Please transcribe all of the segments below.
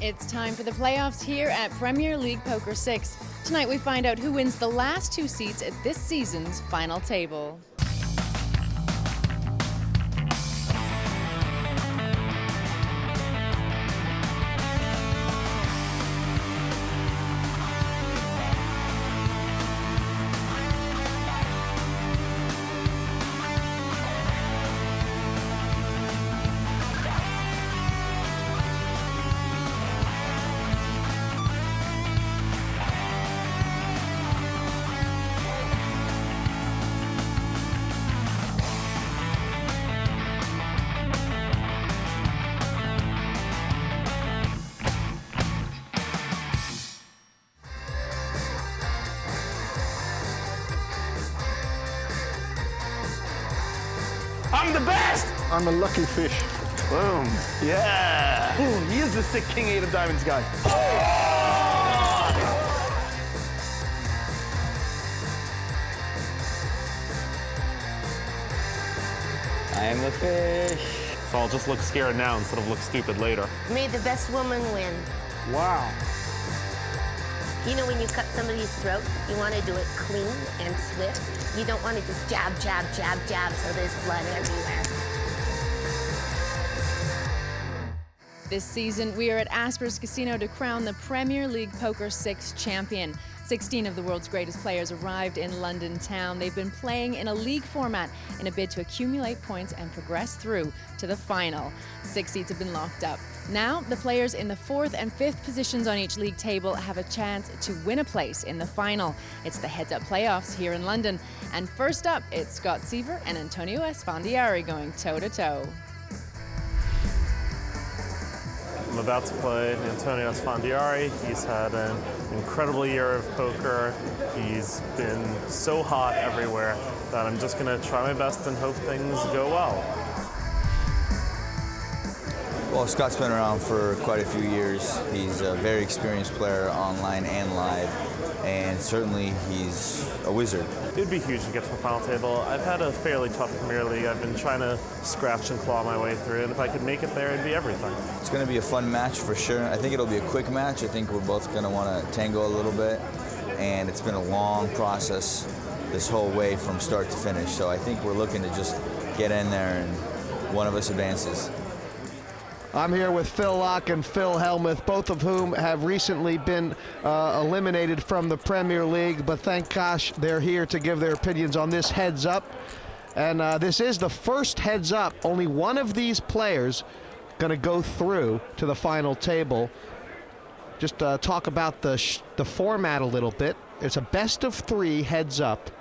It's time for the playoffs here at Premier League Poker 6. Tonight we find out who wins the last 2 seats at this season's final table. I'm the best! I'm a lucky fish. Boom. Yeah. Ooh, he is the sick King 8 of Diamonds guy. I am the fish. So I'll just look scared now instead of look stupid later. May the best woman win. Wow. You know when you cut somebody's throat, you want to do it clean and swift. You don't want to just jab, jab, jab, jab, so there's blood everywhere. This season, we are at Asper's Casino to crown the Premier League Poker 6 champion. 16 of the world's greatest players arrived in London town. They've been playing in a league format in a bid to accumulate points and progress through to the final. 6 seats have been locked up. Now, the players in the 4th and 5th positions on each league table have a chance to win a place in the final. It's the heads-up playoffs here in London. And first up, it's Scott Seiver and Antonio Esfandiari going toe-to-toe. I'm about to play Antonio Esfandiari. He's had an incredible year of poker. He's been so hot everywhere that I'm just going to try my best and hope things go well. Well, Scott's been around for quite a few years. He's a very experienced player online and live, and certainly he's a wizard. It'd be huge to get to the final table. I've had a fairly tough Premier League. I've been trying to scratch and claw my way through, and if I could make it there, it'd be everything. It's going to be a fun match for sure. I think it'll be a quick match. I think we're both going to want to tango a little bit, and it's been a long process this whole way from start to finish. So I think we're looking to just get in there and one of us advances. I'm here with Phil Laak and Phil Hellmuth, both of whom have recently been eliminated from the Premier League, but thank gosh they're here to give their opinions on this heads up. And this is the first heads up. Only one of these players going to go through to the final table. Just talk about the format a little bit. It's a best of 3 heads up.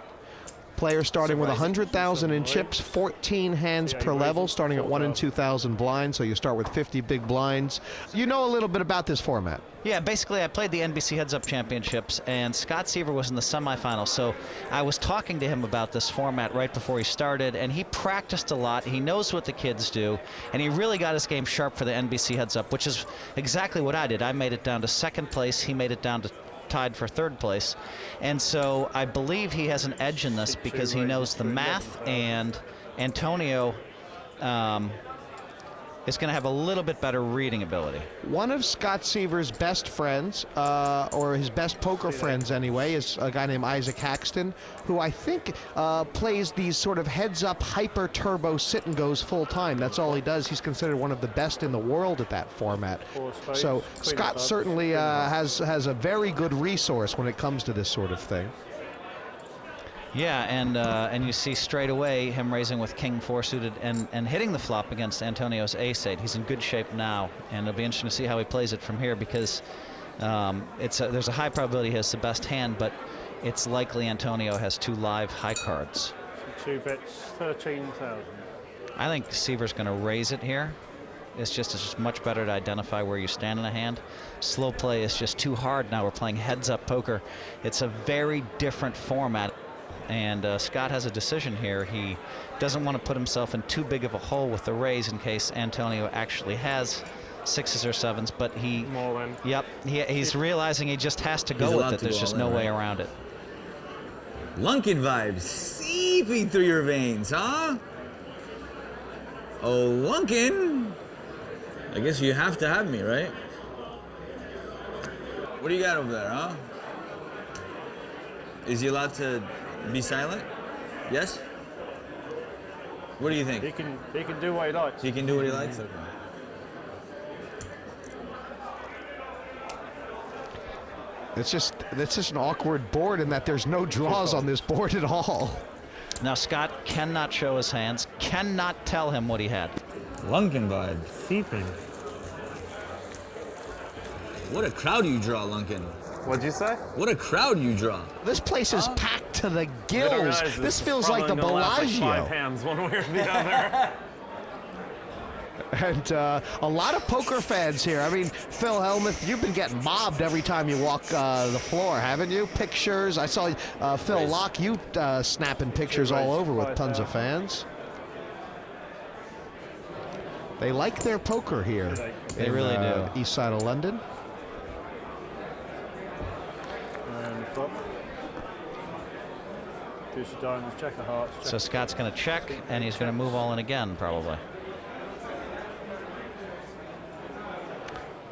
Players starting with 100,000 in chips, 14 hands per level, starting at 1 in 2,000 blinds, so you start with 50 big blinds. You know a little bit about this format. Yeah, basically I played the NBC Heads Up Championships, and Scott Seiver was in the semifinals, so I was talking to him about this format right before he started, and he practiced a lot. He knows what the kids do, and he really got his game sharp for the NBC Heads Up, which is exactly what I did. I made it down to 2nd place. He made it down to tied for 3rd place, and so I believe he has an edge in this because he knows the math, and Antonio is going to have a little bit better reading ability. One of Scott Seiver's best friends, or his best poker friends anyway, is a guy named Isaac Haxton, who I think plays these sort of heads-up hyper-turbo sit-and-goes full-time. That's all he does. He's considered one of the best in the world at that format. So Scott certainly has a very good resource when it comes to this sort of thing. Yeah, and you see straight away him raising with King 4 suited and hitting the flop against Antonio's Ace 8. He's in good shape now, and it'll be interesting to see how he plays it from here because there's a high probability he has the best hand, but it's likely Antonio has 2 live high cards. 2 bets, 13,000. I think Seiver's going to raise it here. It's just much better to identify where you stand in a hand. Slow play is just too hard now. We're playing heads-up poker. It's a very different format. And Scott has a decision here. He doesn't want to put himself in too big of a hole with the raise in case Antonio actually has 6s or 7s, but he's realizing he just has to go with it. There's just no way around it. Lunkin vibes seeping through your veins, huh? Oh, Lunkin. I guess you have to have me, right? What do you got over there, huh? Is he allowed to be silent? Yes? What do you think? He can do what he likes. He can do what he likes? Okay. It's just an awkward board in that there's no draws on this board at all. Now Scott cannot show his hands, cannot tell him what he had. Lunkin vibes. Keeping. What a crowd you draw, Lunkin. What'd you say? What a crowd you draw. This place is packed to the gills. This feels like the Like 5 Bellagio. hands, one way or the other. And a lot of poker fans here. I mean, Phil Hellmuth, you've been getting mobbed every time you walk the floor, haven't you? Pictures. I saw Phil Laak, you snapping pictures all over with tons of fans. They like their poker here. They really do. East side of London. And flop. Deuce of diamonds, check of hearts. So Scott's going to check, and he's going to move all in again, probably.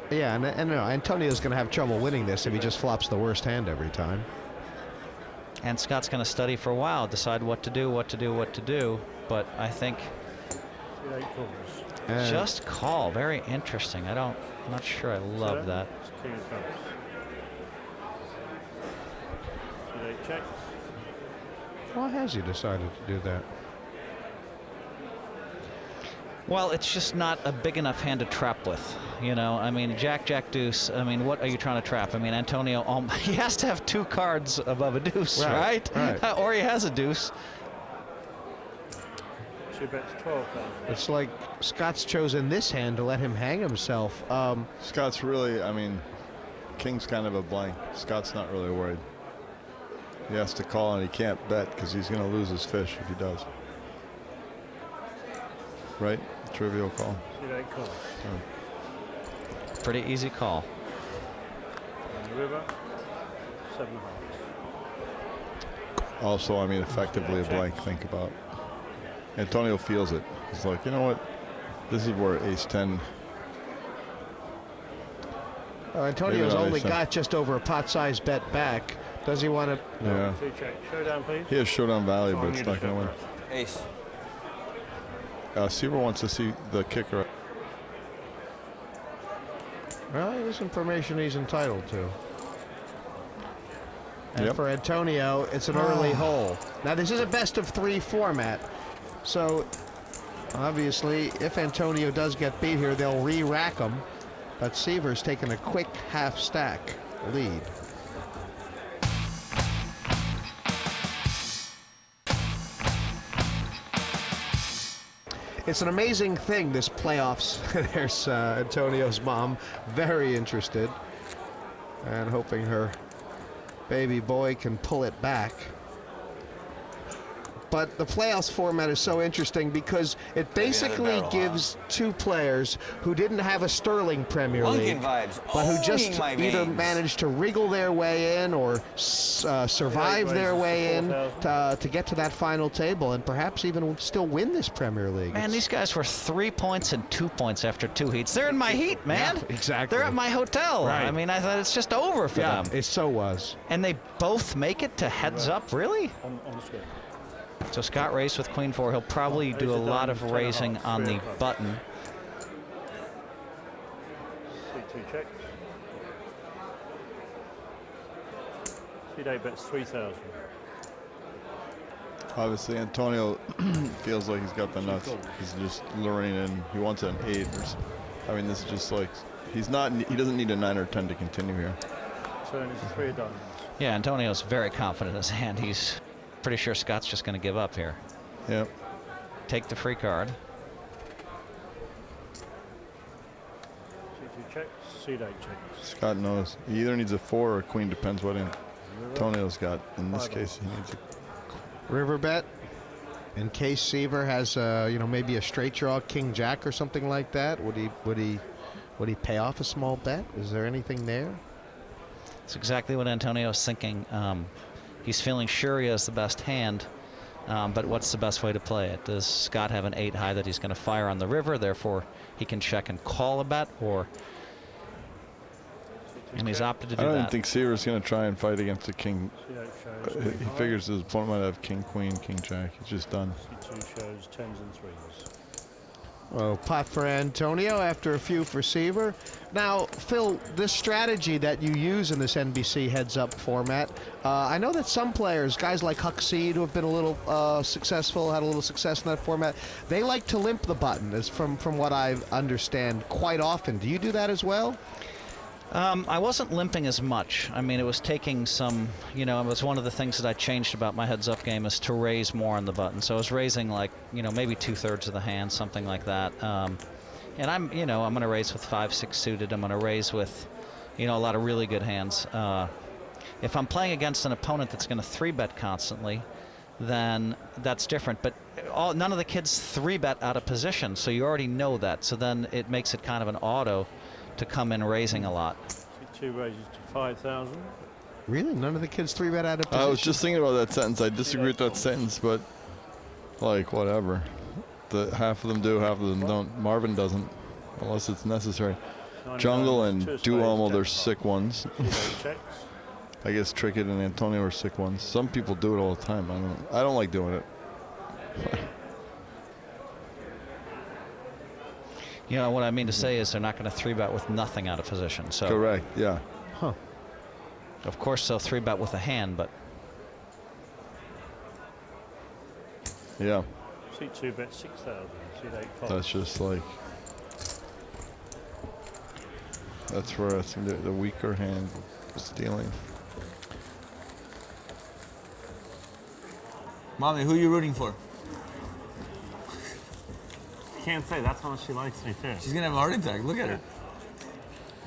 Yeah, and Antonio's going to have trouble winning this if he just flops the worst hand every time. And Scott's going to study for a while, decide what to do, what to do, what to do. But I think just call. Very interesting. I'm not sure I love that. King of clubs. Suit 8 checks. Why has he decided to do that? Well, it's just not a big enough hand to trap with. You know, I mean, Jack, Jack, Deuce. I mean, what are you trying to trap? I mean, Antonio, he has to have 2 cards above a deuce, right? Or he has a deuce. She bets 12,000. It's like Scott's chosen this hand to let him hang himself. Scott's really, I mean, King's kind of a blank. Scott's not really worried. He has to call and he can't bet because he's going to lose his fish if he does. Right? Trivial call. Suit 8 calls. Pretty easy call. And the river, 7 hearts. Also, I mean, effectively a blank. Think about. Antonio feels it. He's like, you know what? This is where ace-10. Antonio's only got just over a pot-sized bet back. Does he want to? No. Yeah. 2 check. Showdown, please. He has showdown value, but it's not going to win. Ace. Seiver wants to see the kicker. Well, there's information he's entitled to. And for Antonio, it's an early hole. Now, this is a best-of-3 format, so obviously, if Antonio does get beat here, they'll re-rack him. But Seiver's taking a quick half-stack lead. It's an amazing thing, this playoffs. There's Antonio's mom, very interested, and hoping her baby boy can pull it back. But the playoffs format is so interesting because it basically gives 2 players who didn't have a sterling Premier League, but who just either managed to wriggle their way in or survive their way in to get to that final table and perhaps even still win this Premier League. Man, these guys were 3 points and 2 points after 2 heats. They're in my heat, man. Yeah, exactly. They're at my hotel. Right. I mean, I thought it's just over for them. It so was. And they both make it to heads up, really? On the screen. So Scott raced with Queen 4. He'll probably do a lot of raising on the button. Suit 2 checks. Suit 8 bets 3,000. Obviously, Antonio feels like he's got the nuts. He's just luring in. He wants an 8. I mean, this is just like he doesn't need a 9 or 10 to continue here. Turn is 3 of diamonds. Yeah, Antonio's very confident in his hand. He's pretty sure Scott's just going to give up here. Yep. Take the free card. Suit 2 checks. Suit 8 checks. Scott knows. He either needs a 4 or a queen, depends what Antonio's got. In this case, he needs a River bet. In case Seiver has, maybe a straight draw, King Jack or something like that, would he pay off a small bet? Is there anything there? That's exactly what Antonio's thinking. He's feeling sure he has the best hand, but what's the best way to play it? Does Scott have an 8 high that he's going to fire on the river, therefore he can check and call a bet, or and he's opted to do I don't that. think Seiver's going to try and fight against the king. C8 shows. He figures his opponent might have king, queen, king, jack. He's just done. C2 shows 10s and 3s. Oh, pot for Antonio after a few for Seiver. Now, Phil, this strategy that you use in this NBC heads-up format, I know that some players, guys like Huckseed, who have been a little successful, had a little success in that format, they like to limp the button, as from what I understand, quite often. Do you do that as well? I wasn't limping as much. I mean, it was taking some, you know, it was one of the things that I changed about my heads-up game is to raise more on the button. So I was raising like, you know, maybe 2/3 of the hand, something like that. And I'm going to raise with 5-6 suited. I'm going to raise with, you know, a lot of really good hands. If I'm playing against an opponent that's going to 3-bet constantly, then that's different. But none of the kids 3-bet out of position, so you already know that. So then it makes it kind of an auto to come in raising a lot. C2 raises to 5,000. Really? None of the kids 3-bet out of position? I was just thinking about that sentence. I disagree with that sentence, but like whatever. Half of them do, half of them don't. Marvin doesn't, unless it's necessary. Jungle and Duomo, they're sick ones. I guess Trickett and Antonio are sick ones. Some people do it all the time. I don't like doing it. You know, what I mean to say is they're not going to 3-bet with nothing out of position. So correct, yeah. Huh. Of course, they'll 3-bet with a hand, but yeah. C2 bet 6,000. C8 5. That's just like, that's where it's the weaker hand is stealing. Mommy, who are you rooting for? Can't say. That's how much she likes me too. She's gonna have a heart attack. Look at her.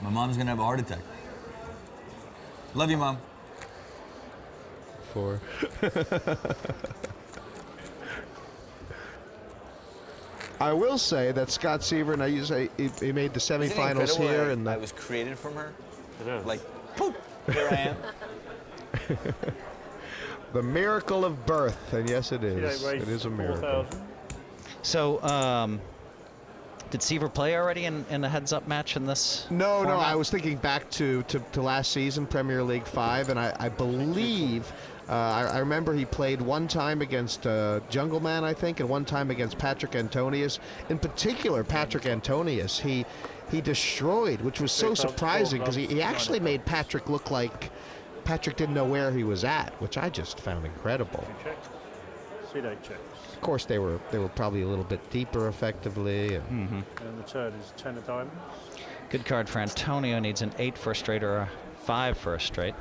My mom's gonna have a heart attack. Love you, Mom. 4. I will say that Scott Seiver, and you say he made the semifinals here, and I was created from her. It is. Like, poof, here I am. the miracle of birth, and yes, it is. It is a miracle. 4,000. so did Seiver play already in a heads-up match in this? No, format? I was thinking back to last season, Premier League 5, and I believe, I remember he played one time against Jungle Man, I think, and one time against Patrick Antonius. In particular, Patrick Antonius, he destroyed, which was so surprising because he actually made Patrick look like Patrick didn't know where he was at, which I just found incredible. C8 checks. Of course, they were probably a little bit deeper effectively. And And the turn is 10 of diamonds. Good card for Antonio. Needs an 8 for a straight or a 5 for a straight.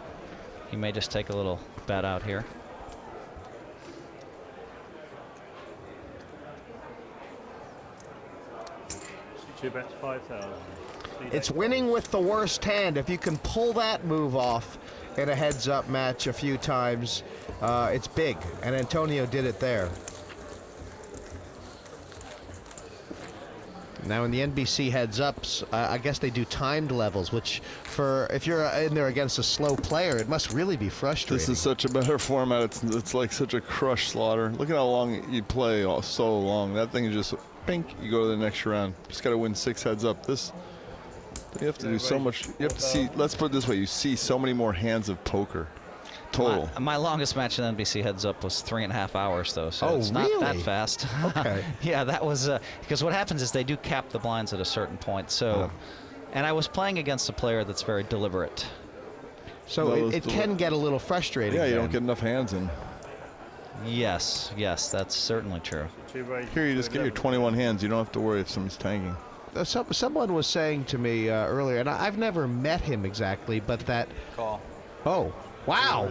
He may just take a little bet out here. C2 bets 5,000. it's winning with the worst hand. If you can pull that move off in a heads-up match a few times, it's big, and Antonio did it there. Now in the NBC heads-ups, I guess they do timed levels, which if you're in there against a slow player, it must really be frustrating. This is such a better format. It's like such a crush slaughter. Look at how long you play, so long. That thing is just, bink, you go to the next round. Just got to win 6 heads up. You have to do so much. You have to see, let's put it this way, you see so many more hands of poker. Total. My longest match in NBC heads up was 3.5 hours, though, so it's not that fast. Okay. Yeah, that was because what happens is they do cap the blinds at a certain point. So, and I was playing against a player that's very deliberate. So it can get a little frustrating. Yeah, you then. don't get enough hands in. Yes, that's certainly true. Here, you just get your 21 hands. You don't have to worry if somebody's tanking. Someone was saying to me earlier, and I've never met him exactly, but that. Call. Oh, wow.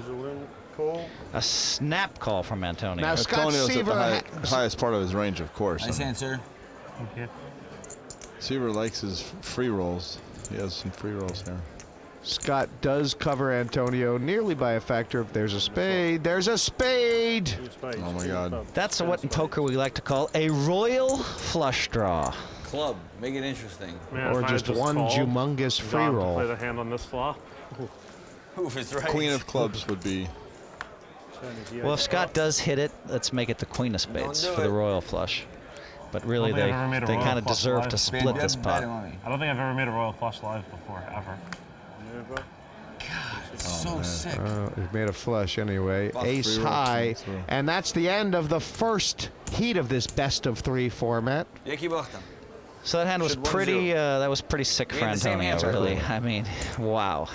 A snap call from Antonio. Now, Scott Antonio's Seiver at the highest part of his range, of course. Nice answer. Okay. Seiver likes his free rolls. He has some free rolls here. Scott does cover Antonio nearly by a factor of there's a spade. There's a spade! Oh, my God. That's what in poker we like to call a royal flush draw. Club. Make it interesting. Man, Or if I just had one called, humongous free gone to roll. Play the hand on this flop. Oof, it's right. Queen of clubs would be. Well, if Scott does hit it, let's make it the queen of spades do for the it. royal flush. But really, I don't they think I've ever made a royal kind of flush deserve live to before. split this pot. I don't think I've ever made a royal flush live before, ever. Over. So sick. He's made a flush anyway. Ace high. And that's the end of the first heat of this best-of-3 format. So that hand was pretty, that was pretty sick for Antonio, really. I mean, wow.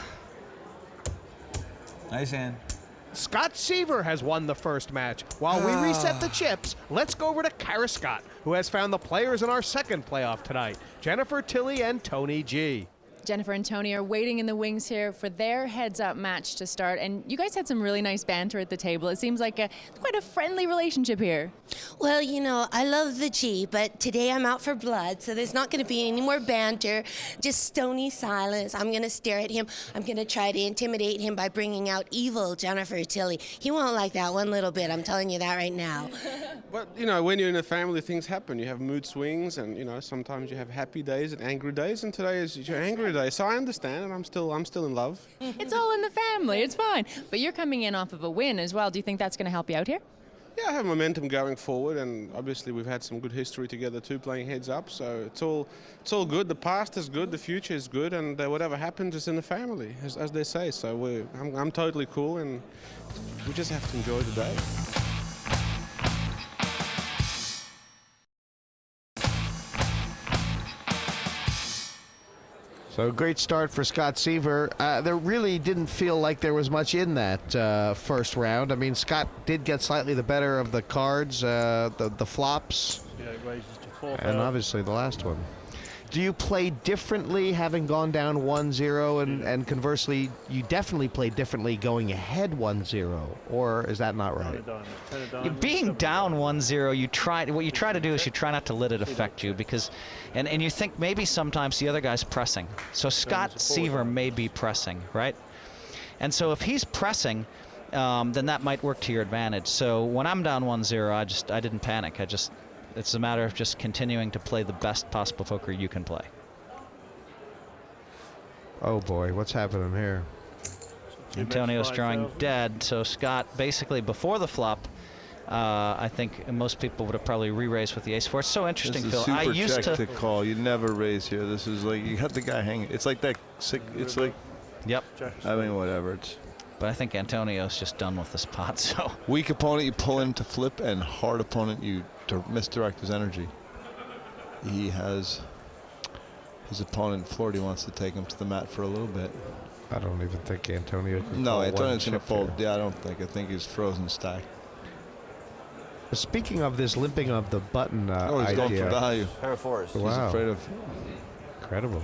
Nice hand. Scott Seiver has won the first match. While we reset the chips, let's go over to Kara Scott, who has found the players in our second playoff tonight, Jennifer Tilly and Tony G. Jennifer and Tony are waiting in the wings here for their heads-up match to start, and you guys had some really nice banter at the table. It seems like quite a friendly relationship here. Well, you know, I love the G, but today I'm out for blood, so there's not going to be any more banter, just stony silence. I'm going to stare at him. I'm going to try to intimidate him by bringing out evil Jennifer Tilly. He won't like that one little bit, I'm telling you that right now. But, you know, when you're in a family, things happen. You have mood swings, and, you know, sometimes you have happy days and angry days, and today is your angry day. So I understand, and I'm still in love. It's all in the family. It's fine. But you're coming in off of a win as well. Do you think that's going to help you out here? Yeah, I have momentum going forward, and obviously we've had some good history together too, playing heads up. So it's all good. The past is good, the future is good, and whatever happens is in the family, as they say. So I'm totally cool, and we just have to enjoy the day. So great start for Scott Seiver. There really didn't feel like there was much in that first round. I mean, Scott did get slightly the better of the cards, the flops, Yeah, it raises to 4,000. and obviously the last one. Do you play differently having gone down 1-0, and conversely, you definitely play differently going ahead 1-0, or is that not right? Being down 1-0, what you try to do is you try not to let it affect you, because, and you think maybe sometimes the other guy's pressing. So Scott Seiver may be pressing, right? And so if he's pressing, then that might work to your advantage. So when I'm down 1-0, I didn't panic. It's a matter of just continuing to play the best possible poker you can play. Oh boy, what's happening here? Antonio's drawing dead, so Scott basically before the flop, I think most people would have probably re-raised with the ace-4. It's so interesting, This is Phil. super check to call. You never raise here. This is like you had the guy hanging. It's like that. It's like. Yep. I mean, whatever. But I think Antonio's just done with this pot. So weak opponent, you pull him to flip, and hard opponent, you misdirect his energy. He has his opponent floored. He wants to take him to the mat for a little bit. I don't even think Antonio can No, call Antonio's one going to chip fold. here. Yeah, I don't think. I think he's frozen stack. Speaking of this limping of the button he's idea. going for value. Pair of fours. Wow. He's afraid of. Incredible.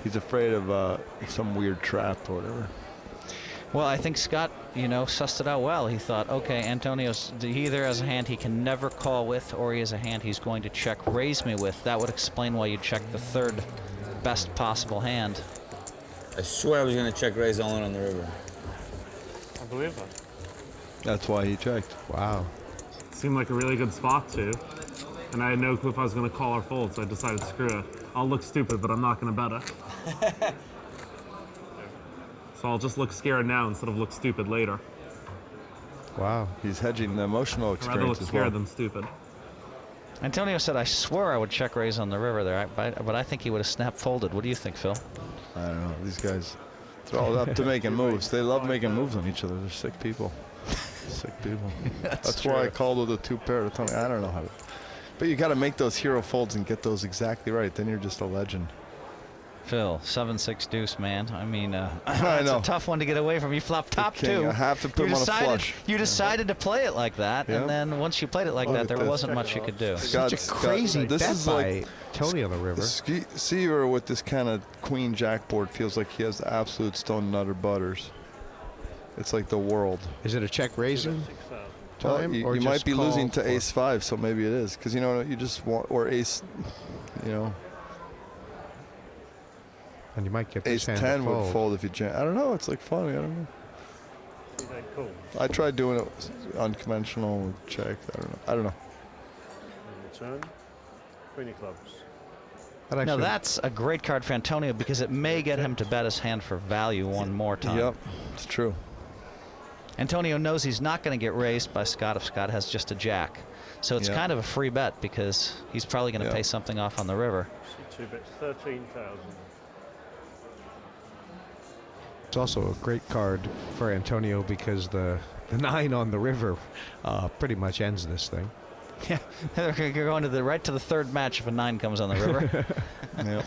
He's afraid of some weird trap or whatever. well, I think Scott, sussed it out well. He thought, okay, Antonio's he either has a hand he can never call with, or he has a hand he's going to check raise me with. That would explain why you check the third best possible hand. I swear I was going to check raise all in on the river. I believe that. That's why he checked. Wow. Seemed like a really good spot too. And I had no clue if I was going to call or fold, so I decided screw it. I'll look stupid, but I'm not going to bet it. So I'll just look scared now instead of look stupid later. Wow. He's hedging the emotional I'd rather experience look as well. scared than stupid. Antonio said, I swear I would check raise on the river there, but I think he would have snap folded. What do you think, Phil? I don't know. These guys, they're all up to making moves. They love making moves on each other. They're sick people. Sick people. That's why I called with a two pair to Tony. I don't know how to. But you got to make those hero folds and get those exactly right. Then you're just a legend. Phil, 7-6 deuce, man. I mean, I it's know. a tough one to get away from. You flop top king, two. I have to put him on a flush. You decided to play it like that, Yeah. and then once you played it like Look that, at there this. wasn't much you could do. Such a crazy this bet is by like Tony on the river. Seiver with this kind of queen jack board feels like he has the absolute stone nutter butters. It's like the world. Is it a check raising Well, time? you or might just be call losing to for- ace five, so maybe it is. Because you just want, or ace, And you might get ace this hand 10 to would fold if you jam. I don't know. It's like funny. I don't know. Cool. I tried doing it unconventional with check. I don't know. Return. Queen of clubs. Now that's a great card for Antonio because it may get him to bet his hand for value one more time. Yep, it's true. Antonio knows he's not going to get raised by Scott if Scott has just a jack. So it's Yep. kind of a free bet because he's probably going to Yep. pay something off on the river. 2 bits, 13,000. It's also a great card for Antonio because the 9 on the river pretty much ends this thing. Yeah, you're going to right to the third match if a 9 comes on the river. Yep.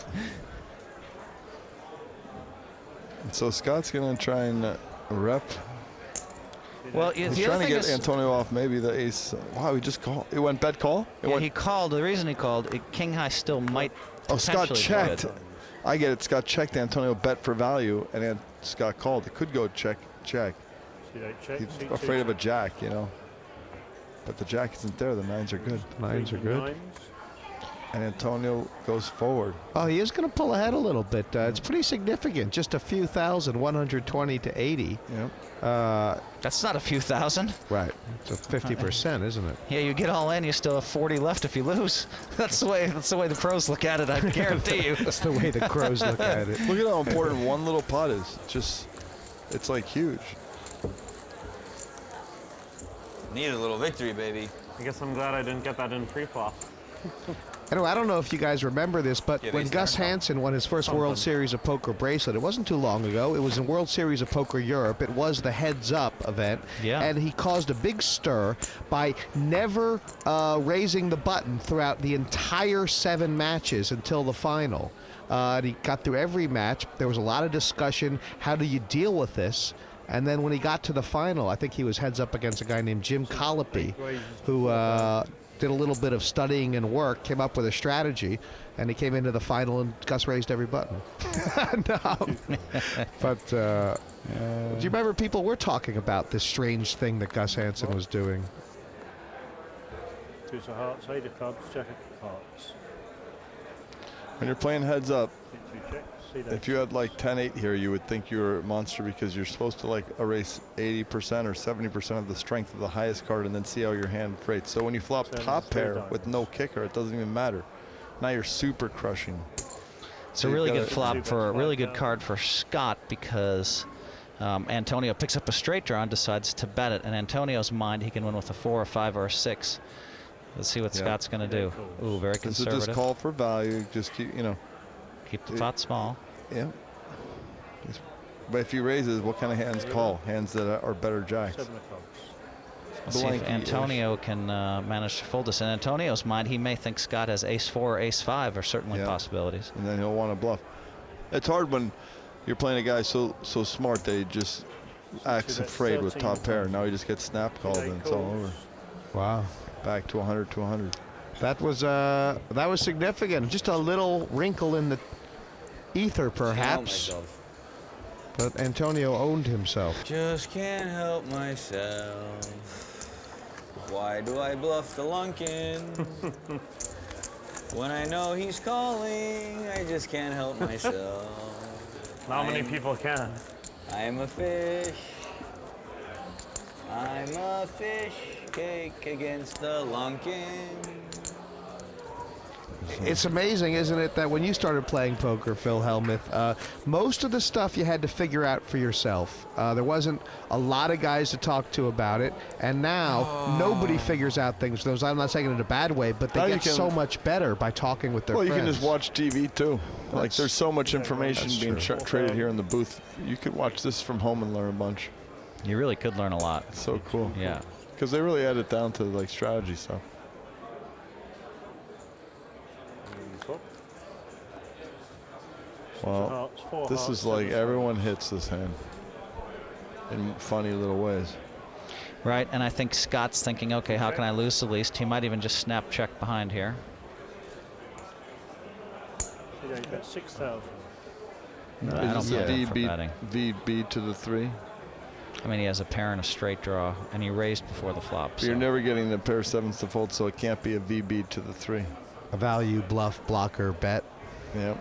So Scott's going to try and rep. Well, he's the trying other to thing get is, Antonio off maybe the ace. Wow, he just called. It went bet call? he called. The reason he called, King High still might. Oh, Scott potentially checked. do it. I get it. Scott checked. Antonio bet for value, and then Scott called. It could go check. Check. He's afraid of a jack, you know. But the jack isn't there. The 9s are good. 9s are good. And Antonio goes forward. Oh, he is going to pull ahead a little bit. It's pretty significant. Just a few thousand, 120 to 80. Yep. That's not a few thousand. Right. It's a 50%, isn't it? Yeah, you get all in, you still have 40 left if you lose. That's the way the pros look at it. I guarantee you. That's the way the crows look at it. Look at how important one little putt is. It's like huge. Need a little victory, baby. I guess I'm glad I didn't get that in pre-flop. Anyway, I don't know if you guys remember this, but Yeah, when Gus Hansen won his first World Series of Poker bracelet, it wasn't too long ago. It was in World Series of Poker Europe. It was the Heads Up event. Yeah. And he caused a big stir by never raising the button throughout the entire 7 matches until the final. And he got through every match. There was a lot of discussion. How do you deal with this? And then when he got to the final, I think he was heads up against a guy named Jim Colopy, who did a little bit of studying and work, came up with a strategy, and he came into the final and Gus raised every button. No. But do you remember people were talking about this strange thing that Gus Hansen was doing? 2 of hearts, 8 of clubs, jack of hearts. When you're playing heads up, Check. if you had like 10-8 here, you would think you were a monster because you're supposed to like erase 80% or 70% of the strength of the highest card and then see how your hand freights. So when you flop top pair with no kicker, it doesn't even matter. Now you're super crushing. It's a really good flop for a really good card for Scott because Antonio picks up a straight draw and decides to bet it. In Antonio's mind, he can win with a 4, a 5, or a 6. Let's see what Scott's going to do. Ooh, very conservative. So just call for value. Just keep, keep the pot small. Yeah. But if he raises, what kind of hands call? Hands that are better jacks. 7 of clubs. Let's see if Antonio can manage to fold this. In Antonio's mind, he may think Scott has ace 4 or ace 5 are certainly possibilities. And then he'll want to bluff. It's hard when you're playing a guy so smart that he just acts afraid with top pair. Now he just gets snap called and it's all over. Wow. Back to 100 to 100. That was significant. Just a little wrinkle in the ether, perhaps. But Antonio owned himself. Just can't help myself. Why do I bluff the Lunkin? When I know he's calling, I just can't help myself. Not many people can. I'm a fish. I'm a fish cake against the Lunkin. It's amazing, isn't it, that when you started playing poker, Phil Hellmuth, most of the stuff you had to figure out for yourself. There wasn't a lot of guys to talk to about it, and now nobody figures out things. I'm not saying it in a bad way, but they get so much better by talking with their friends. Well, you can just watch TV too. Like there's so much information being traded here in the booth. You could watch this from home and learn a bunch. You really could learn a lot. It's so cool. Yeah. Because they really add it down to like strategy stuff. Well, this is like everyone hits this hand in funny little ways. Right, and I think Scott's thinking, okay, how can I lose the least? He might even just snap check behind here. You bet 6,000. No, I don't bet him for betting. VB to the 3. I mean, he has a pair and a straight draw, and he raised before the flop. You're never getting the pair of 7s to fold, so it can't be a VB to the 3. A value, bluff, blocker, bet. Yep.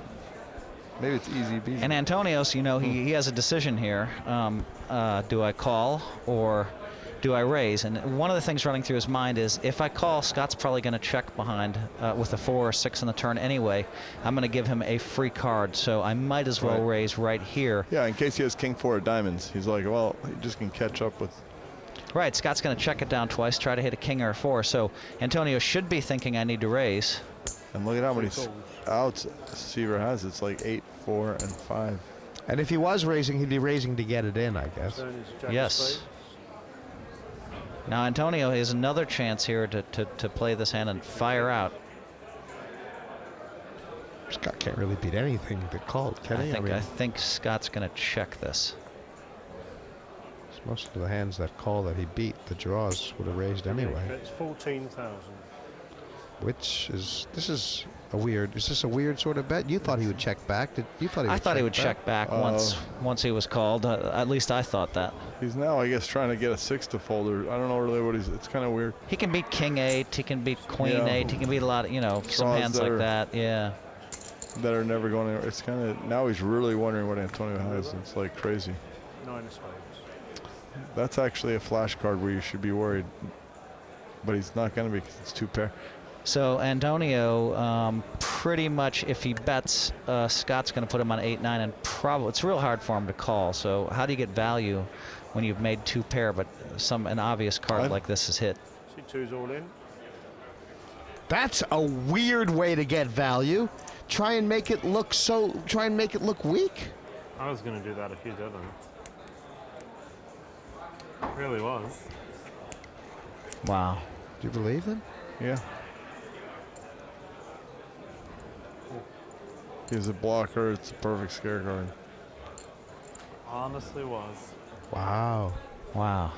Maybe it's easy B. And Antonio's, he has a decision here. Do I call or do I raise? And one of the things running through his mind is, if I call, Scott's probably going to check behind with a 4 or 6 on the turn anyway. I'm going to give him a free card, so I might as well raise right here. Yeah, in case he has king 4 of diamonds. He's like, well, he just can catch up with. Right, Scott's going to check it down twice, try to hit a king or a 4. So Antonio should be thinking I need to raise. And look at how many outs Seiver has. It's like 8, 4, and 5. And if he was raising, he'd be raising to get it in, I guess. Yes. Now Antonio has another chance here to play this hand and fire out. Scott can't really beat anything that called, can he? I think Scott's going to check this. Most of the hands that call that he beat, the draws would have raised anyway. It's 14,000. Which is is this a weird sort of bet? You thought he would check back? I thought he would check back once he was called. At least I thought that. He's now, I guess, trying to get a 6 to fold. Or I don't know really what it's kind of weird. He can beat King 8. He can beat Queen 8. He can beat a lot of, some hands like that. Yeah. That are never going anywhere. It's kind of, now he's really wondering what Antonio has. It's like crazy. 9 of spades. That's actually a flash card where you should be worried. But he's not going to be because it's 2 pair. So Antonio, pretty much, if he bets, Scott's going to put him on 8-9, and probably it's real hard for him to call. So how do you get value when you've made 2 pair, but an obvious card like this is hit? See 2's all in. That's a weird way to get value. Try and make it look weak. I was going to do that if you didn't. It really was. Wow. Do you believe them? Yeah. He's a blocker. It's a perfect scare card. Honestly was. Wow. Wow.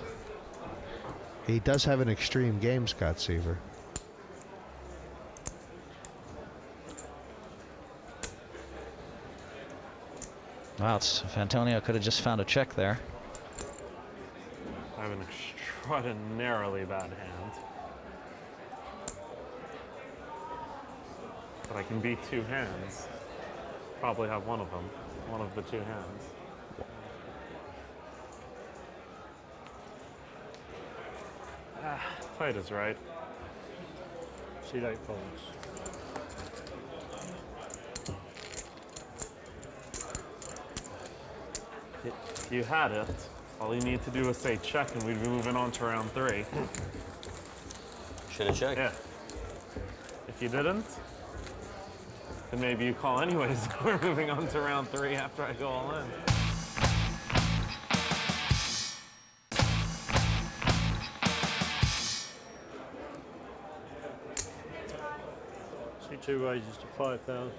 He does have an extreme game, Scott Seiver. Wow, if Antonio could have just found a check there. I have an extraordinarily bad hand. But I can beat 2 hands. Probably have one of them. One of the 2 hands. Tight is right. Seed 8 folds. If you had it, all you need to do is say check and we'd be moving on to round 3. Should have checked. Yeah. If you didn't, then maybe you call anyways. We're moving on to round 3 after I go all in. See 2 raises to 5,000.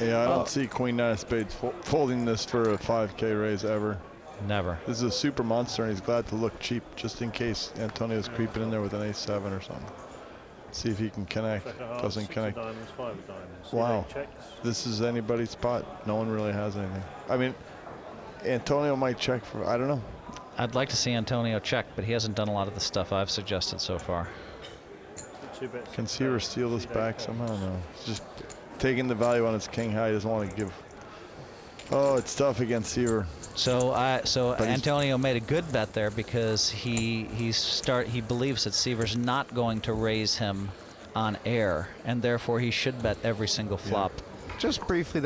Yeah, I don't see Queen 9 of spades folding this for a 5K raise ever. Never. This is a super monster, and he's glad to look cheap just in case Antonio's creeping in there with an ace-7 or something. See if he can connect. Doesn't connect. Diamonds, 5 of diamonds. Wow. This is anybody's spot. No one really has anything. I mean, Antonio might check for, I don't know. I'd like to see Antonio check, but he hasn't done a lot of the stuff I've suggested so far. Can Seiver steal this back somehow? No. He's just taking the value on his king high. He doesn't want to give. Oh, it's tough against Seiver. So Antonio made a good bet there because he believes that Seiver's not going to raise him on air, and therefore he should bet every single flop. Yeah. Just briefly,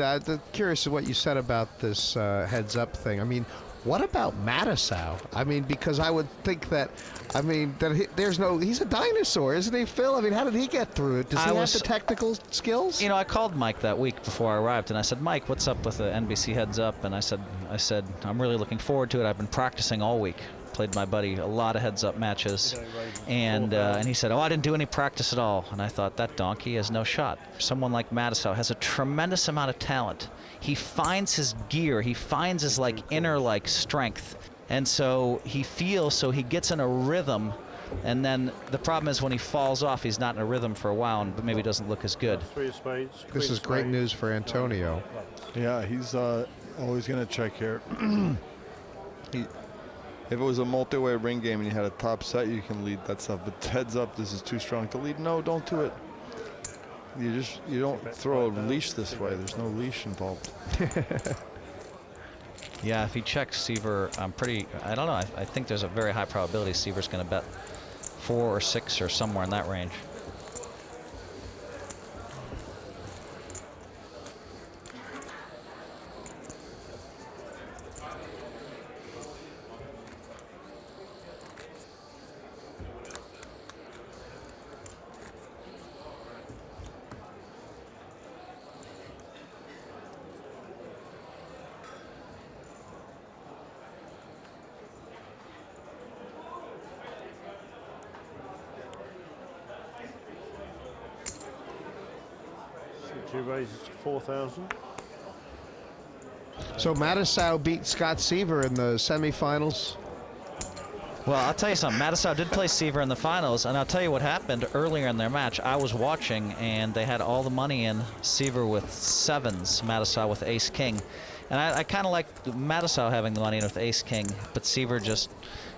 curious of what you said about this heads-up thing. I mean, what about Matisow? I mean, because I would think that, he's a dinosaur, isn't he, Phil? I mean, how did he get through it? Does he have the technical skills? You know, I called Mike that week before I arrived, and I said, Mike, what's up with the NBC heads up? And I said, I'm really looking forward to it. I've been practicing all week. Played my buddy a lot of heads up matches, and he said, I didn't do any practice at all. And I thought, that donkey has no shot. Someone like Matisow has a tremendous amount of talent. He finds his gear. He finds his inner strength, and so he gets in a rhythm. And then the problem is when he falls off, he's not in a rhythm for a while, and maybe doesn't look as good. 3 of spades. This is great news for Antonio. Yeah, he's always going to check here. If it was a multi-way ring game and you had a top set, you can lead that stuff. But heads up, this is too strong to lead. No, don't do it. You don't throw a leash this way. There's no leash involved. Yeah, if he checks Seiver, I don't know. I think there's a very high probability Seiver's going to bet 4 or 6 or somewhere in that range. Two raises to 4,000. So Mattisau beat Scott Seiver in the semifinals. Well, I'll tell you something. Mattisau did play Seiver in the finals, and I'll tell you what happened earlier in their match. I was watching, and they had all the money in. Seiver with sevens, Mattisau with ace-king. And I kind of liked Mattisau having the money in with ace-king, but Seiver just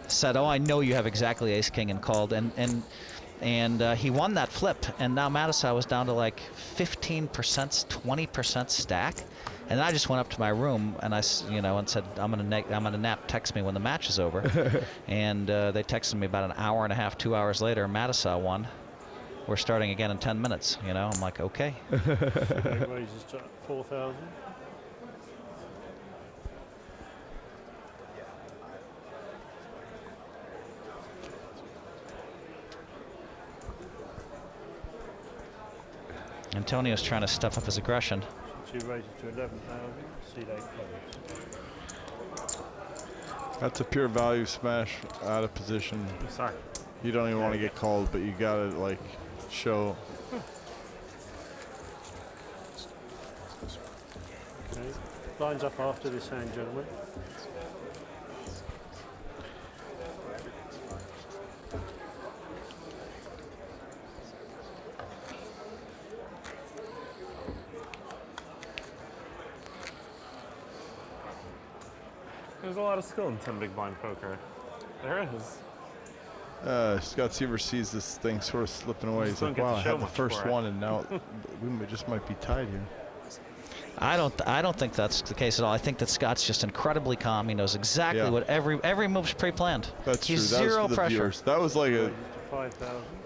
said, oh, I know you have exactly ace-king, and called. And he won that flip, and now Mattisau was down to like 15%, 20% stack. And I just went up to my room and and said, I'm gonna nap. Text me when the match is over. And they texted me about an hour and a half, 2 hours later. Mattisau won. We're starting again in 10 minutes. I'm like, okay. Raises to 4,000. Antonio's trying to step up his aggression. Two raises to 11,000. Seed 8 close. That's a pure value smash out of position. Sorry. You don't even want to get called, but you gotta like show. Okay. Lines up after this hand, gentlemen. There's a lot of skill in 10 big blind poker. There is. Scott Seiver sees this thing sort of slipping away. He's like, wow, I had the first one, and now we just might be tied here. I don't think that's the case at all. I think that Scott's just incredibly calm. He knows exactly what every move's pre-planned. That's He's true. That zero was for the pressure. viewers. That was like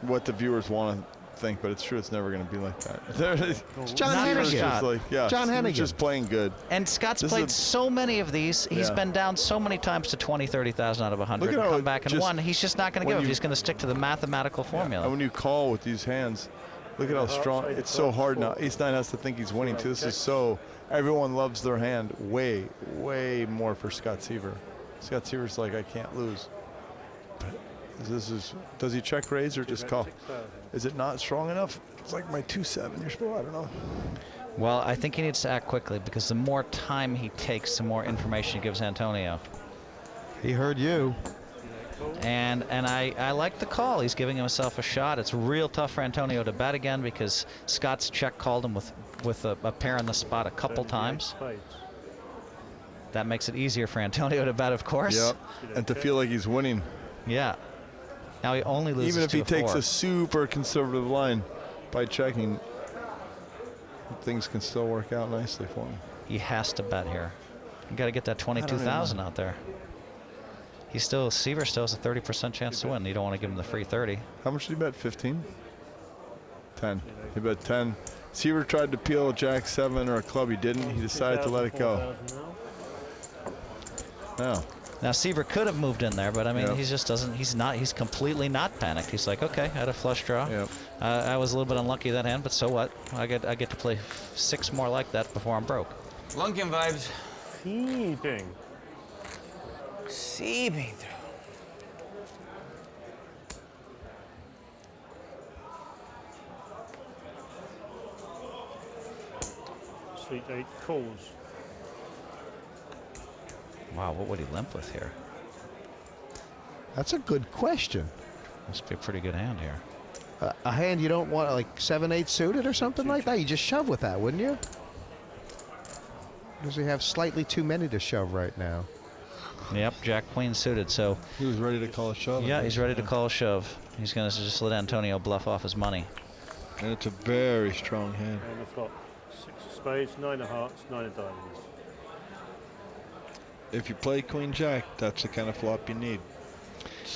what the $5,000. viewers want to think, but it's true. It's never going to be like that. It's John Hennigan. John Hennigan. He's just playing good. And Scott's played so many of these. He's been down so many times to 20, 30,000 out of 100. Come back and won. He's just not going to give up. He's going to stick to the mathematical formula. And when you call with these hands, look at how strong. It's so hard now. Ace-9 has to think he's winning too. This is so. Everyone loves their hand way, way more for Scott Seiver. Scott Seiver's like, I can't lose. Does he check raise or just call? Is it not strong enough? It's like my 2-7. You're supposed, I don't know. Well, I think he needs to act quickly because the more time he takes, the more information he gives Antonio. He heard you. And I like the call. He's giving himself a shot. It's real tough for Antonio to bet again because Scott's check called him with a pair in the spot a couple times. That makes it easier for Antonio to bet, of course. Yep, and to feel like he's winning. Yeah. Now he only loses even if to he a takes 4. a super conservative line by checking, things can still work out nicely for him. He has to bet here. You got to get that 22,000 out there. Seiver still has a 30% chance to win. You don't want to give him the free 30. How much did he bet? 15? 10. He bet 10. Seiver tried to peel a Jack-7 or a club. He didn't. He decided to let it go. Now Seiver could have moved in there, but I mean, he just doesn't. He's completely not panicked. He's like, okay, I had a flush draw. Yep. I was a little bit unlucky that hand, but so what? I get to play 6 more like that before I'm broke. Lunkin vibes. Seeping. Seeping through. Seat 8 calls. Wow, what would he limp with here? That's a good question. Must be a pretty good hand here. A hand you don't want, like 7-8 suited or something like that? You just shove with that, wouldn't you? Because we have slightly too many to shove right now. Yep, Jack Queen suited, so. He was ready to call a shove. Yeah, he's ready to call a shove. He's going to just let Antonio bluff off his money. And it's a very strong hand. And the flop. 6 of spades, 9 of hearts, 9 of diamonds. If you play Queen Jack, that's the kind of flop you need.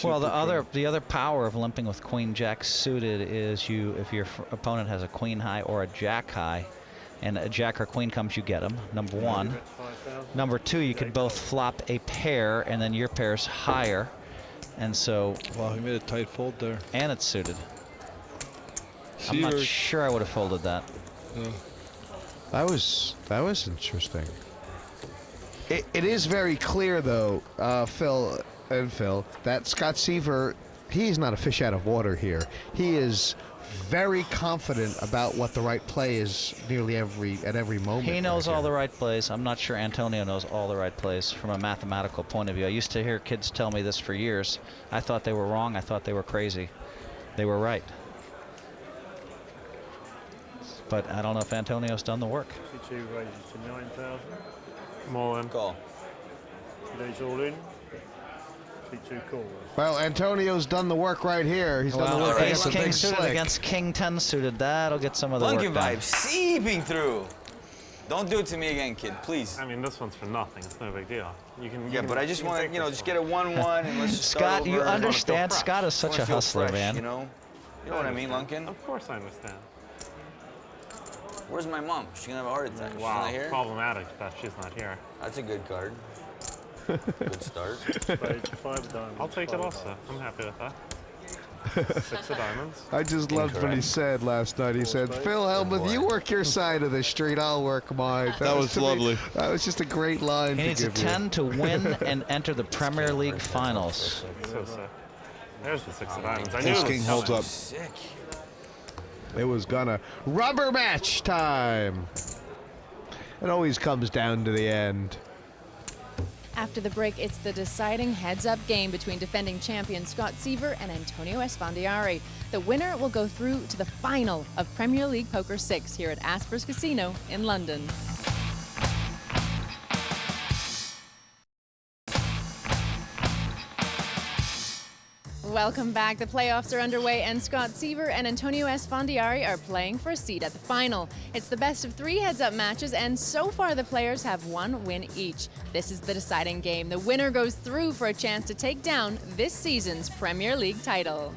Well, the other power of limping with Queen Jack suited is if your opponent has a Queen high or a Jack high, and a Jack or Queen comes, you get them. Number 1. Number 2, you could both flop a pair, and then your pair's higher, and so. Wow, he made a tight fold there. And it's suited. I'm not sure I would have folded that. Yeah. That was interesting. It is very clear, though, Phil, that Scott Seiver, he's not a fish out of water here. He is very confident about what the right play is at every moment. He knows all the right plays. I'm not sure Antonio knows all the right plays from a mathematical point of view. I used to hear kids tell me this for years. I thought they were wrong. I thought they were crazy. They were right. But I don't know if Antonio's done the work. Two raises to 9,000. More than. Call. These all in. Two calls. Well, Antonio's done the work right here. He's done the work Ace against the King big suited slick. against King 10 suited. That'll get some of the Lunky work done. vibes seeping through. Don't do it to me again, kid, please. I mean, this one's for nothing. It's no big deal. You can. Yeah, but I just want to, just get a 1-1 and let's just start Scott, you over. understand? Scott is such a hustler, fresh, man. You know what I mean, Lunkin? Of course I understand. Where's my mom? She's gonna have a heart attack. She's Wow, not here. problematic, but she's not here. That's a good card. Good start. I'll take it also. I'm happy with that. 6 of diamonds. I just loved what he said last night. He said, Phil Hellmuth, you work your side of the street, I'll work mine. That was lovely. That was just a great line. He needs a 10 to win and enter the Premier League finals. So sick. There's the 6 of diamonds. I knew Ace it was King holds coming. up. Sick. It was gonna rubber match time. It always comes down to the end. After the break, it's the deciding heads-up game between defending champion Scott Seiver and Antonio Esfandiari. The winner will go through to the final of Premier League Poker 6 here at Asper's Casino in London. Welcome back. The playoffs are underway, and Scott Seiver and Antonio Esfandiari are playing for a seat at the final. It's the best of 3 heads-up matches, and so far the players have 1 win each. This is the deciding game. The winner goes through for a chance to take down this season's Premier League title.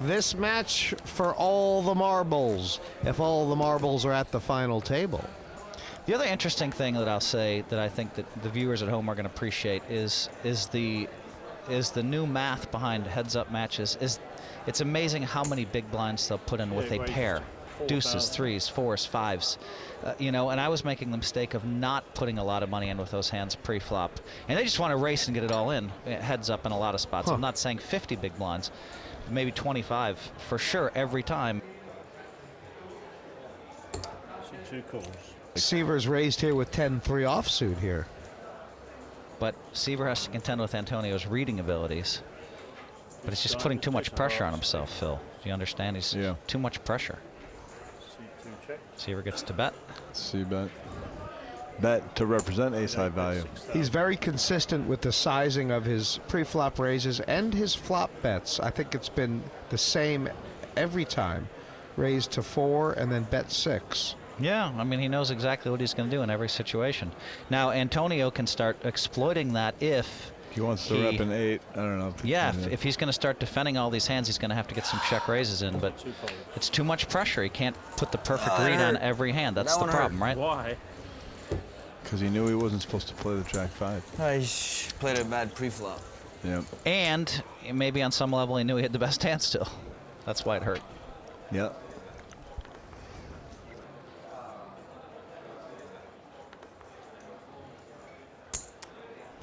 This match for all the marbles, if all the marbles are at the final table. The other interesting thing that I'll say that I think that the viewers at home are going to appreciate is the new math behind heads-up matches. It's amazing how many big blinds they'll put in with a pair. Deuces, 3s, 4s, 5s. And I was making the mistake of not putting a lot of money in with those hands pre-flop. And they just want to race and get it all in, heads up in a lot of spots. I'm not saying 50 big blinds, maybe 25 for sure every time. Two calls. Seiver's raised here with 10-3 offsuit here. But Seiver has to contend with Antonio's reading abilities. But it's just putting too much pressure on himself, Phil. Do you understand? He's too much pressure. Seiver gets to bet. C-bet. Bet to represent ace high value. He's very consistent with the sizing of his pre-flop raises and his flop bets. I think it's been the same every time. Raised to 4 and then bet 6. Yeah, I mean, he knows exactly what he's going to do in every situation. Now, Antonio can start exploiting that if he wants to rep an 8. I don't know. Yeah, if he's going to start defending all these hands, he's going to have to get some check raises in. But it's too much pressure. He can't put the perfect read on every hand. That's the problem, right? Why? Because he knew he wasn't supposed to play the jack 5. He played a bad pre-flop. Yep. And maybe on some level he knew he had the best hand still. That's why it hurt. Yep.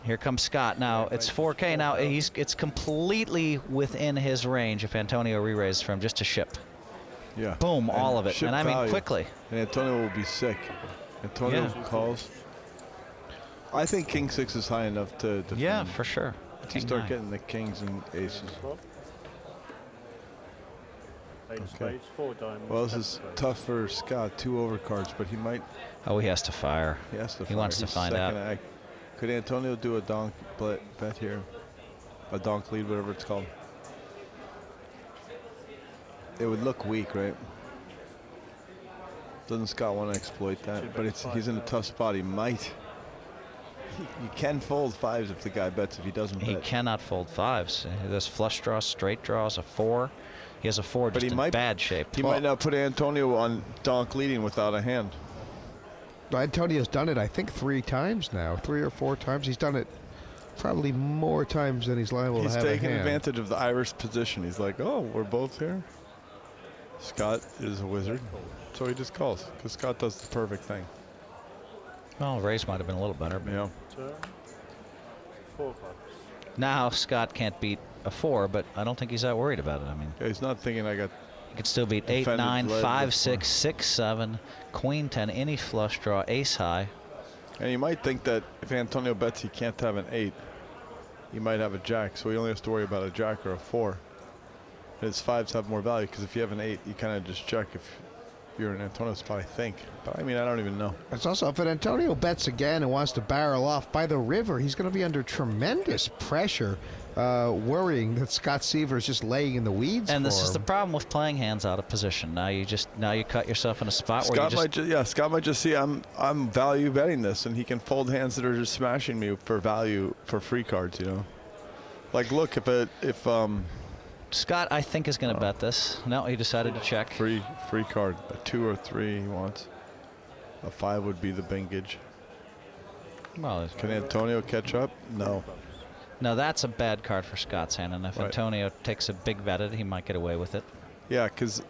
Here comes Scott. Now it's 4K. Now it's completely within his range if Antonio re-raises from just a ship. Yeah. Boom, all of it. And I mean quickly. And Antonio will be sick. Antonio calls. I think King 6 is high enough to defend. Yeah, for sure. To start getting the kings and aces. Okay. Well, this is tough for Scott. 2 overcards, but he might. Oh, he has to fire. He has to fire. He wants to find out. Act. Could Antonio do a donk bet here? A donk lead, whatever it's called. It would look weak, right? Doesn't Scott want to exploit that? But he's in a tough spot. He might. You can fold 5s if the guy bets. If he doesn't bet, he cannot fold 5s. There's flush draws, straight draws, a 4. He has a 4 just in bad shape. He might not put Antonio on donk leading without a hand. Antonio's done it, I think, 3 times now. 3 or 4 times. He's done it probably more times than he's liable to have a hand. He's taking advantage of the Irish position. He's like, oh, we're both here. Scott is a wizard, so he just calls because Scott does the perfect thing. Well, raise might have been a little better. But yeah. 4 5. Now Scott can't beat a 4, but I don't think he's that worried about it. I mean, yeah, he's not thinking I got could still beat 8, 9, 5, 6, 6, 7, Queen 10, any flush draw, ace high. And you might think that if Antonio bets he can't have an 8, he might have a jack, so he only has to worry about a jack or a 4. His 5s have more value, because if you have an 8, you kind of just check if you're in Antonio's spot, I think. But I mean, I don't even know. It's also, if Antonio bets again and wants to barrel off by the river, he's going to be under tremendous pressure, worrying that Scott Seiver is just laying in the weeds. And this for is the him. problem with playing hands out of position. Now you cut yourself in a spot where you just Scott might just see I'm value betting this, and he can fold hands that are just smashing me for value for free cards. You know, like look if Scott, I think, is going to bet this. No, he decided to check. Free card, a 2 or 3 he wants. A 5 would be the bingage. Well, can Antonio catch up? No. No, that's a bad card for Scott's hand, and if Antonio takes a big bet at it, he might get away with it. Yeah, because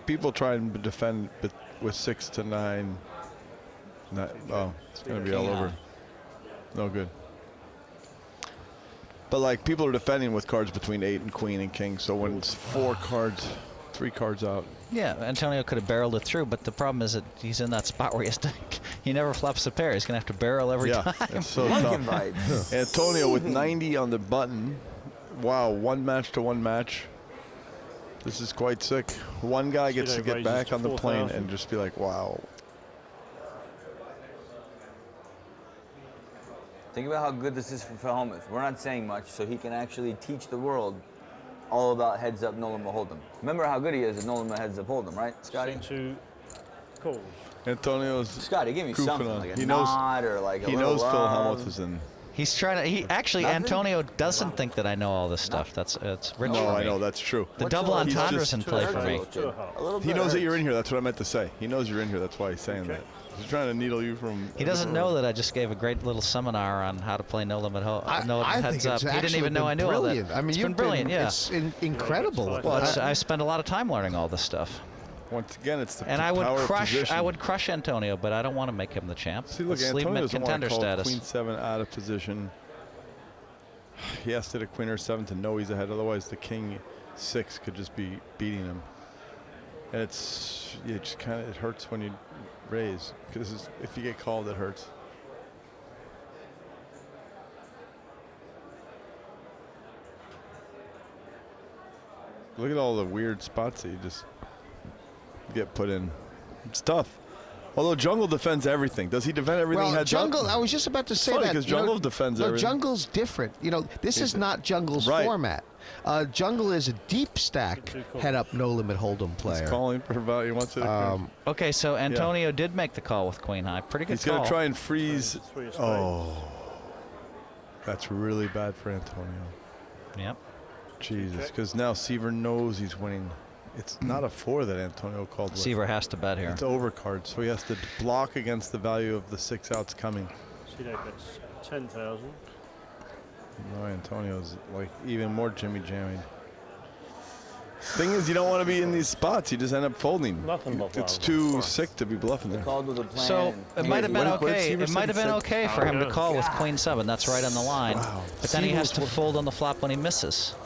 people try and defend with 6 to 9. Oh, it's going to be all over. No good. But like people are defending with cards between 8 and Queen and King, so when it's 4 cards, 3 cards out. Yeah, Antonio could have barreled it through, but the problem is that he's in that spot where he never flops a pair. He's going to have to barrel every time. It's so tough. Antonio with 90 on the button. Wow, 1 match to 1 match. This is quite sick. One guy gets to get back on the plane and just be like, wow. Think about how good this is for Hellmuth. We're not saying much, so he can actually teach the world all about heads up, no limit hold'em. Remember how good he is at no limit heads up hold'em, right, Scotty? Cool. Antonio's Scotty, give me something like a he nod or like a he little knows Phil love. Hellmuth is in. He's trying to. Actually, Antonio doesn't think that I know all this stuff. It's rich. No, for I me. know that's true. The double entendres in play for me. He knows that you're in here. That's what I meant to say. He knows you're in here. That's why he's saying that. He's trying to needle you from. He doesn't know that I just gave a great little seminar on how to play no limit I heads think up. it's He didn't even know I knew all that. I mean, It's been brilliant. Yeah, it's incredible. Well, I spent a lot of time learning all this stuff. Once again, it's the and I would power of crush. position. I would crush Antonio, but I don't want to make him the champ. See, look, Let's leave him Antonio at doesn't want contender to call status. Queen 7 out of position. He has to hit a Queen or 7 to know he's ahead. Otherwise, the King 6 could just be beating him. And it just kind of hurts when you raise, because if you get called, it hurts. Look at all the weird spots that you just get put in. It's tough. Although Jungle defends everything. Does he defend everything Well, heads Jungle, up? I was just about to say funny that. because Jungle defends everything. Jungle's different. You know, this is not Jungle's format. Jungle is a deep stack head-up no-limit hold'em player. He's calling for value. He wants it. Okay, so Antonio did make the call with Queen High. Pretty good He's call. going to try and freeze. Oh, that's really bad for Antonio. Yep. Jesus, because now Seiver knows he's winning. It's not a 4 that Antonio called with. Seiver has to bet here. It's overcard, so he has to block against the value of the 6 outs coming. See, that gets 10,000. No, Antonio's like even more Jimmy jamming. Thing is, you don't want to be in these spots. You just end up folding. Nothing but it's too sick to be bluffing there. So it might have been okay. It might have been okay for him to call with Queen 7. That's right on the line. Wow. But then he has to fold on the flop when he misses,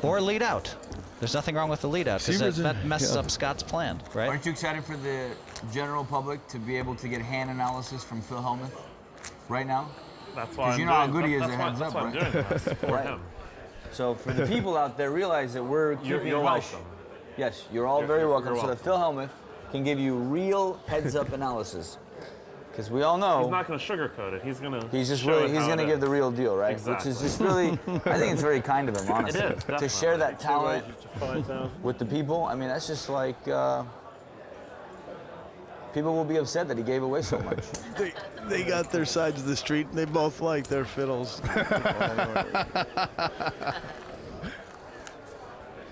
or lead out. There's nothing wrong with the lead out because that messes up Scott's plan, right? Aren't you excited for the general public to be able to get hand analysis from Phil Hellmuth right now? That's why you know how good he is at heads up, right? That's support him. So for the people out there, realize that we're keeping You're hush. welcome. Yes, you're all very welcome. You're So that Phil Hellmuth can give you real heads-up analysis, because we all know He's not going to sugarcoat it. He's going to. he's going to give the real deal, right? Exactly. Which is just really, I think it's very kind of him, honestly, It is, to definitely. share that talent 5,000. with the people. I mean, that's just like people will be upset that he gave away so much. They got their sides of the street, and they both like their fiddles.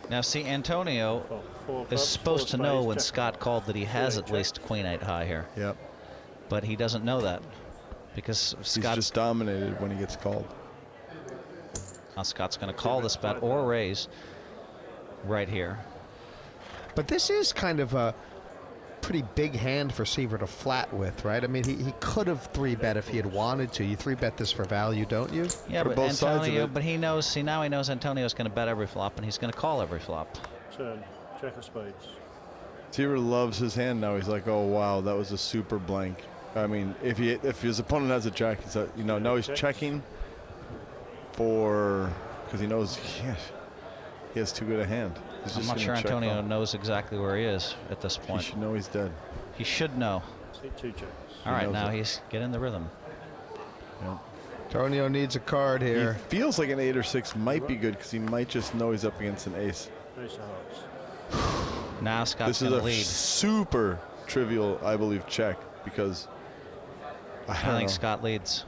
Now, see, Antonio is supposed to know when Scott called that he has at least Queen 8 high here. Yep. But he doesn't know that because He's Scott's just dominated when he gets called. now Scott's going to call this bet or raise right here. But this is kind of a pretty big hand for Seiver to flat with, right? I mean, he could have 3-bet if he had wanted to. You 3-bet this for value, don't you? Yeah, For but both sides of Antonio, it. but he knows. See, now he knows Antonio's going to bet every flop and he's going to call every flop. Turn. Jack of spades. Seiver loves his hand now. He's like, oh wow, that was a super blank. I mean, if his opponent has a jack, he's now he's checking because he knows he has too good a hand. I'm not sure Antonio knows exactly where he is at this point. He should know he's dead. He should know. Two checks. All right, now he's getting the rhythm. Yeah. Antonio needs a card here. He feels like an 8 or 6 might be good because he might just know he's up against an ace. Ace of hearts. Now Scott's going to lead. This is a super trivial, I believe, check because I think Scott leads.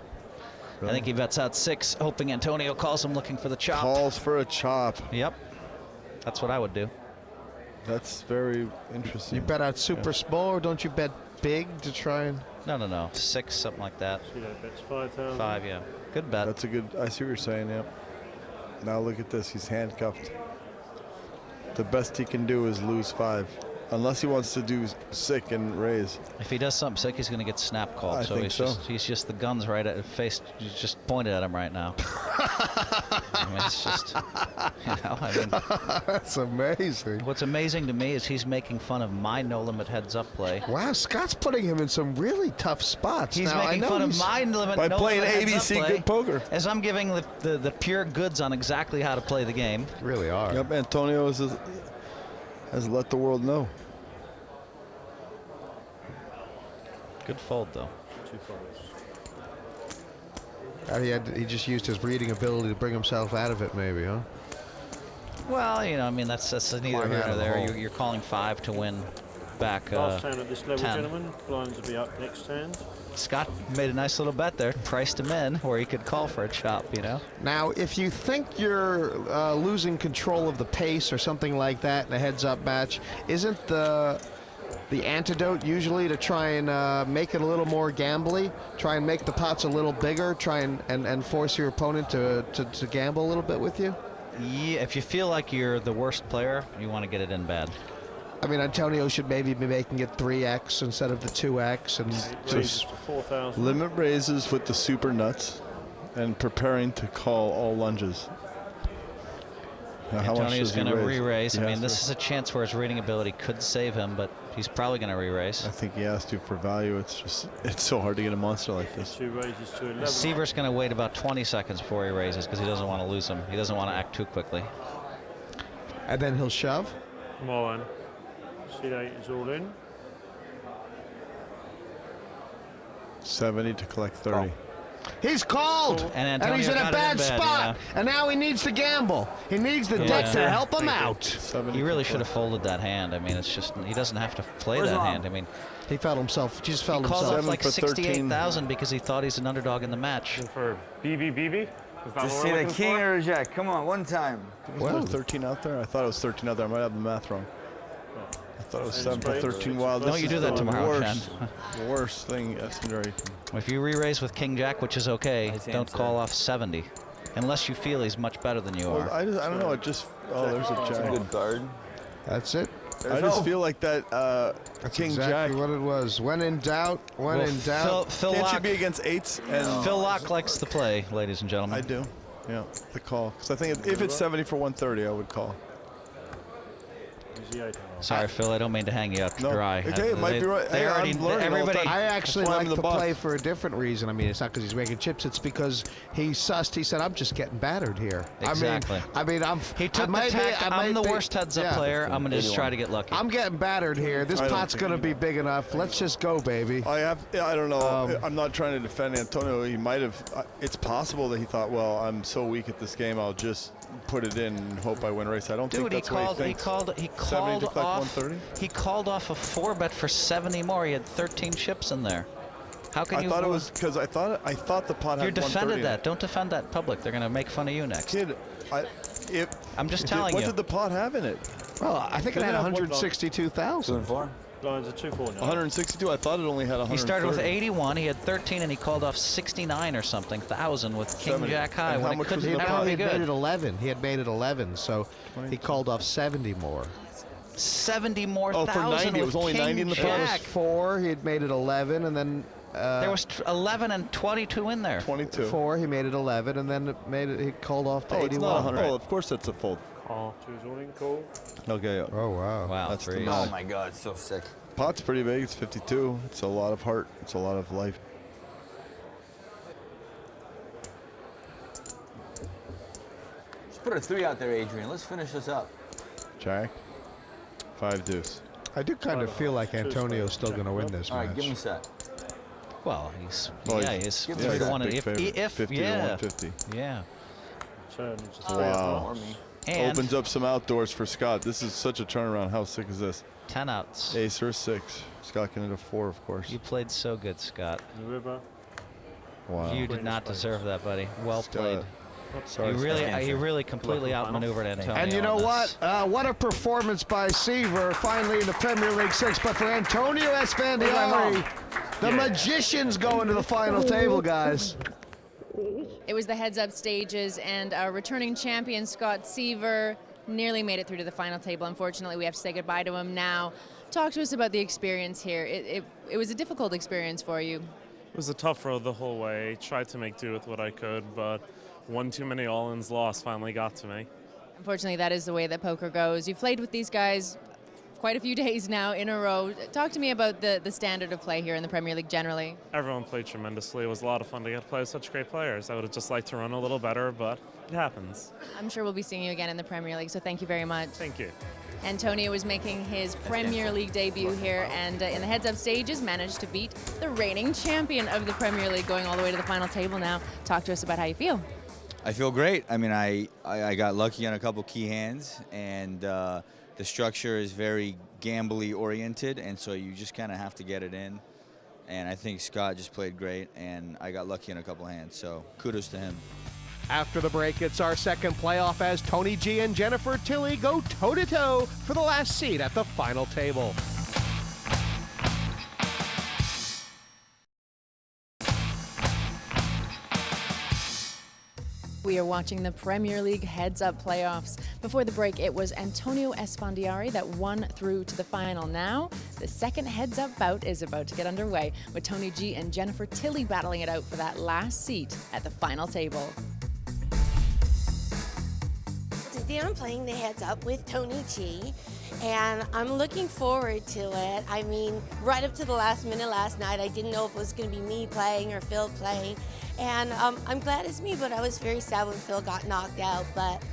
Really? I think he bets out 6, hoping Antonio calls him looking for the chop. Calls for a chop. Yep. That's what I would do. That's very interesting. You bet out super small, or don't you bet big to try and... No. 6, something like that. So that bets 5,000. 5, yeah. Good bet. That's a good, I see what you're saying, yep. Now look at this, he's handcuffed. The best he can do is lose 5. Unless he wants to do sick and raise. If he does something sick, he's going to get snap called. He's just the guns right at his face. He's just pointed at him right now. I mean, it's just, That's amazing. What's amazing to me is he's making fun of my no-limit heads-up play. Wow, Scott's putting him in some really tough spots. He's making fun of my no-limit by playing ABC good poker. As I'm giving the pure goods on exactly how to play the game. Really are. Yep, Antonio has let the world know. Good fold, though. 2 folds. He just used his reading ability to bring himself out of it, maybe, huh? Well, I mean, that's neither here nor there. You're calling 5 to win back Last hand at this level, 10. gentlemen. Blinds will be up next hand. Scott made a nice little bet there, priced him in where he could call for a chop, Now, if you think you're losing control of the pace or something like that in a heads-up match, isn't the antidote usually to try and make it a little more gambly, try and make the pots a little bigger, try and force your opponent to gamble a little bit with you? Yeah, if you feel like you're the worst player, you want to get it in bad. I mean, Antonio should maybe be making it 3x instead of the 2x, and just 4,000. limit raises with the super nuts and preparing to call all lunges. Now, Antonio's going to re-raise. I mean, Yes, this is a chance where his reading ability could save him, but he's probably going to re-raise. I think he has to for value. It's so hard to get a monster like this. 2 raises to 11. Seiver's going to wait about 20 seconds before he raises because he doesn't want to lose him. He doesn't want to act too quickly. And then he'll shove? Come on. Seat 8 is all in. 70 to collect 30. He's called, and he's in a bad spot, and now he needs to gamble. He needs the deck to help him out. He really should have folded that hand. I mean, it's just, he doesn't have to play that hand. I mean, he felt himself, just felt he called himself. off like 68,000 because he thought he's an underdog in the match. For BB? Just see the king or a jack. Come on, one time. Was there 13 out there? I thought it was 13 out there. I might have the math wrong. I thought it was 7 for 13 wild. Don't you do that tomorrow, Worst thing Esfandiari. If you re-raise with king jack, which is okay, don't call off 70. Unless you feel he's much better than you are. Well, I don't know. It just, there's a jack. Good card. That's it. I just feel like that That's king exactly jack. what it was. When in doubt, Phil Can't Laak, you be against 8s? And Phil Laak likes the play, ladies and gentlemen. I do. Yeah, the call. Because I think if it's 70 for 130, I would call. Sorry, Phil, I don't mean to hang you out to dry. Okay, it might be right. They already, everybody. I actually like the play for a different reason. I mean, it's not because he's making chips. It's because he sussed. He said, "I'm just getting battered here." Exactly. I mean, He took the tack. I'm the worst heads-up player. I'm going to just try to get lucky. I'm getting battered here. This pot's going to be big enough. Let's just go, baby. I don't know. I'm not trying to defend Antonio. He might have. It's possible that he thought, well, I'm so weak at this game, I'll just put it in and hope I win race. I don't think that's what he thinks. He called off a 4-bet for 70 more. He had 13 chips in there. How can you? I thought it was because I thought the pot had 130. You defended that. Don't defend that in public. They're going to make fun of you next. Kid, I'm just telling you. What did the pot have in it? Well, I think it had 162,000. 2 and 4. Blinds are 2-4 now. 162. I thought it only had 130. He started with 81. He had 13, and he called off 69 or something thousand with king jack high. And when it couldn't ever be He had made good. it 11. He had made it 11, so he called off 70 more. 70 more for thousand 90. It with was only king 90 in the pot. It was jack. 4. He had made it 11, and then There was 11 and 22 in there. 22. 4. He made it 11, and then he called off to Oh, 81. it's not 100. Oh, of course that's a fold. Call. Choose call. Okay. Oh, wow. Wow, That's three. the Oh most. my God, it's so sick. Pot's pretty big. It's 52. It's a lot of heart. It's a lot of life. Just put a 3 out there, Adrian. Let's finish this up. Jack. 5 deuce. I do kind of feel like Antonio's still going to win this All right, match. give me a set. Well, he's Well, yeah, he's- he's give me 3 to that 1. big If, favorite. if 50 to yeah, 150. yeah. Turn. Just Wow. Or me. And Opens up some outdoors for Scott. This is such a turnaround. How sick is this? 10 outs. Ace or 6. Scott can hit a 4, of course. You played so good, Scott. River. Wow. You did not deserve that, buddy. Well Scott. played. Sorry, He really completely outmaneuvered Antonio. And you know on what? this. What a performance by Seiver, finally in the Premier League 6. But for Antonio Esfandiari, the magician's going to the final table, guys. It was the heads-up stages, and our returning champion, Scott Seiver, nearly made it through to the final table. Unfortunately, we have to say goodbye to him now. Talk to us about the experience here. It was a difficult experience for you. It was a tough road the whole way. Tried to make do with what I could, but one too many all-ins lost finally got to me. Unfortunately, that is the way that poker goes. You've played with these guys quite a few days now in a row. Talk to me about the standard of play here in the Premier League generally. Everyone played tremendously. It was a lot of fun to get to play with such great players. I would have just liked to run a little better, but it happens. I'm sure we'll be seeing you again in the Premier League, so thank you very much. Thank you. Antonio was making his Premier League debut here, and in the heads-up stages managed to beat the reigning champion of the Premier League, going all the way to the final table now. Talk to us about how you feel. I feel great. I mean, I got lucky on a couple key hands, and the structure is very gambly oriented, and so you just kind of have to get it in. And I think Scott just played great, and I got lucky in a couple hands, so kudos to him. After the break, it's our second playoff as Tony G and Jennifer Tilly go toe-to-toe for the last seat at the final table. We are watching the Premier League heads-up playoffs. Before the break, it was Antonio Esfandiari that won through to the final. Now, the second heads-up bout is about to get underway, with Tony G and Jennifer Tilly battling it out for that last seat at the final table. Today I'm playing the heads up with Tony G, and I'm looking forward to it. I mean, right up to the last minute last night, I didn't know if it was going to be me playing or Phil playing. And I'm glad it's me, but I was very sad when Phil got knocked out. But,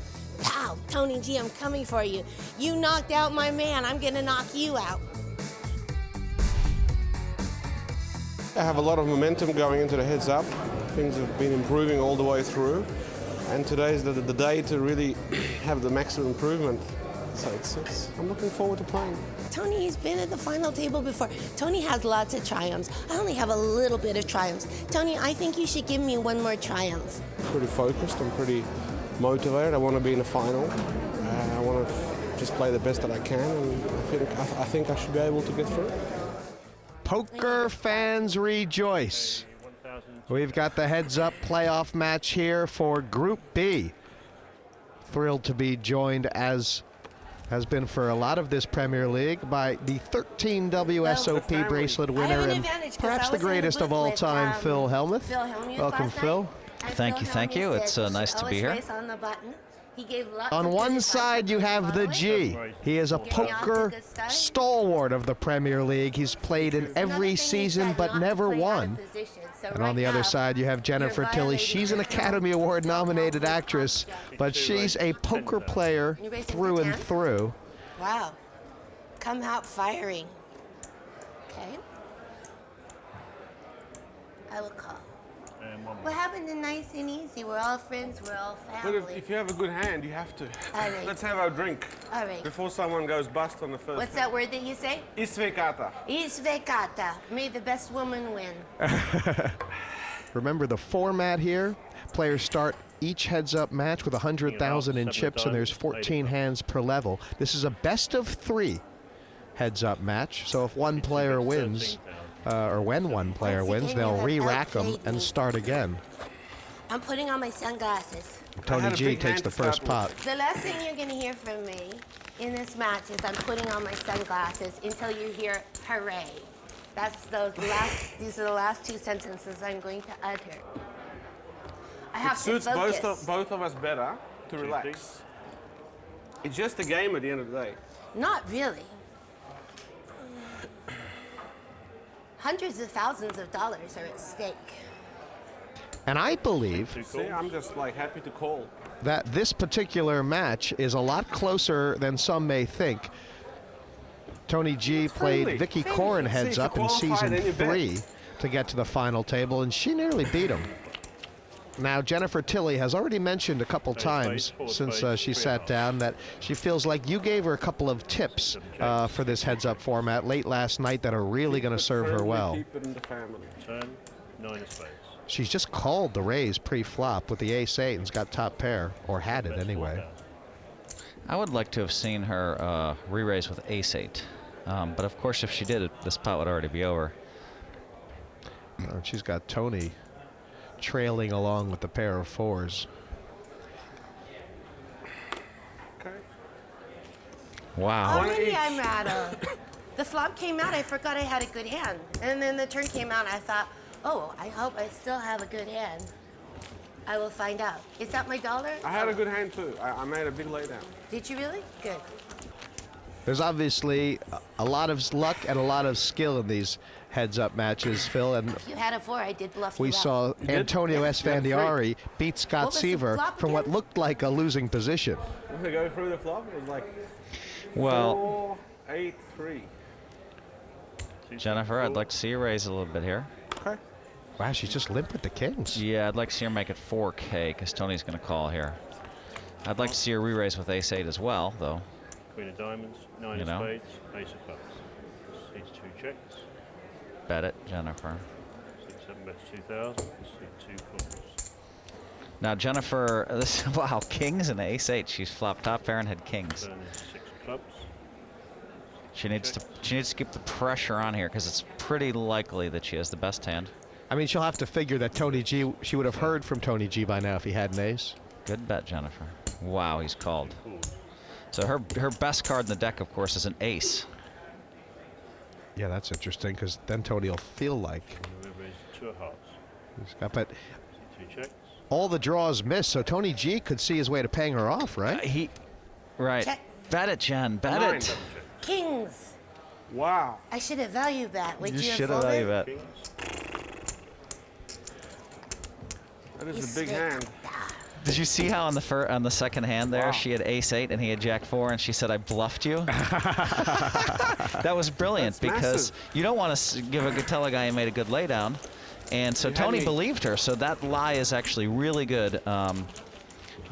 pow, Tony G, I'm coming for you. You knocked out my man, I'm going to knock you out. I have a lot of momentum going into the heads up. Things have been improving all the way through. And today is the day to really have the maximum improvement. So I'm looking forward to playing. Tony's been at the final table before. Tony has lots of triumphs. I only have a little bit of triumphs. Tony, I think you should give me one more triumph. I'm pretty focused, I'm pretty motivated. I want to be in the final. I want to just play the best that I can, and I think I should be able to get through. Poker fans rejoice. We've got the heads-up playoff match here for Group B. Thrilled to be joined, as has been for a lot of this Premier League, by the 13 WSOP bracelet winner and perhaps the greatest of all time, Phil Hellmuth. Welcome, Phil. Thank you. It's nice to be here. On one side, you have the G. He is a poker stalwart of the Premier League. He's played in every season but never won. And on the other side, you have Jennifer Tilly. She's an Academy Award nominated actress, but she's a poker player through and through. Wow. Come out firing. Okay. I will call. What happened to nice and easy? We're all friends, we're all family. But if you have a good hand, you have to. All right. Let's have our drink. All right. Before someone goes bust on the first. What's that word that you say? Isvekata. Isvekata. May the best woman win. Remember the format here. Players start each heads-up match with 100,000 in chips, and there's 14 hands per level. This is a best-of-3 heads-up match, so if one player wins, or when one player wins, they'll re-rack them and start again. I'm putting on my sunglasses. Tony G takes the first pot. The last thing you're going to hear from me in this match is I'm putting on my sunglasses until you hear hooray. These are the last two sentences I'm going to utter. I have It suits to focus. both of us better to relax. It's just a game at the end of the day. Not really. Hundreds of thousands of dollars are at stake. And I believe See, I'm just like happy to call. that this particular match is a lot closer than some may think. Tony G played friendly. Vicky Friendly. Corin See, heads if you up in qualify, season then you bet. 3 to get to the final table, and she nearly beat him. Now, Jennifer Tilley has already mentioned a couple times since she sat down that she feels like you gave her a couple of tips for this heads-up format late last night that are really going to serve her well. Keep it in the family. Turn, 9 of spades. She's just called the raise pre-flop with the ace-8 and's got top pair, or had it Best anyway. walkout. I would like to have seen her re-raise with ace-8. But of course, if she did it, this pot would already be over. Oh, she's got Tony trailing along with the pair of 4s. Okay. Wow. Already I'm rattled. The flop came out, I forgot I had a good hand. And then the turn came out, and I thought, oh, I hope I still have a good hand. I will find out. Is that my dollar? I had a good hand too. I made a big laydown. Did you really? Good. There's obviously a lot of luck and a lot of skill in these heads-up matches, Phil, and If you had a 4, I did bluff we you out. saw Antonio Esfandiari beat Scott What was the Seiver flop from what again? looked like a losing position. When we go through the flop, it was like Well, 4-8-3. Jennifer, I'd like to see you raise a little bit here. Okay. Wow, she's just limp with the kings. Yeah, I'd like to see her make it 4K because Tony's going to call here. I'd like to see her re-raise with ace-8 as well, though. Queen of diamonds, 9 You of know. spades, ace of clubs. Seats 2 checks. Bet it, Jennifer. 6-7 bets 2,000. Seat 2 calls. Now, Jennifer, this wow, kings and ace-8. She's flopped top pair and had kings. Turn is 6 of clubs. She needs to keep the pressure on here because it's pretty likely that she has the best hand. I mean, she'll have to figure that Tony G, she would have heard from Tony G by now if he had an ace. Good bet, Jennifer. Wow, he's called. Cool. So her best card in the deck, of course, is an ace. Yeah, that's interesting because then Tony will feel like And we raise 2 of hearts. he's got, but Seat 2 checks. all the draws miss, so Tony G could see his way to paying her off, right? Right. Check. Bet it, Jen. Bet Nine. it. Kings. Wow. I should have value bet. Would you, should have have value folded? bet. Kings. That is He's a big sick. hand. Did you see how on the second hand there, Wow. she had ace-8 and he had jack-4 and she said, I bluffed you? That was brilliant That's because massive. you don't want to tell a guy who made a good laydown. And so You had Tony me. believed her. So that lie is actually really good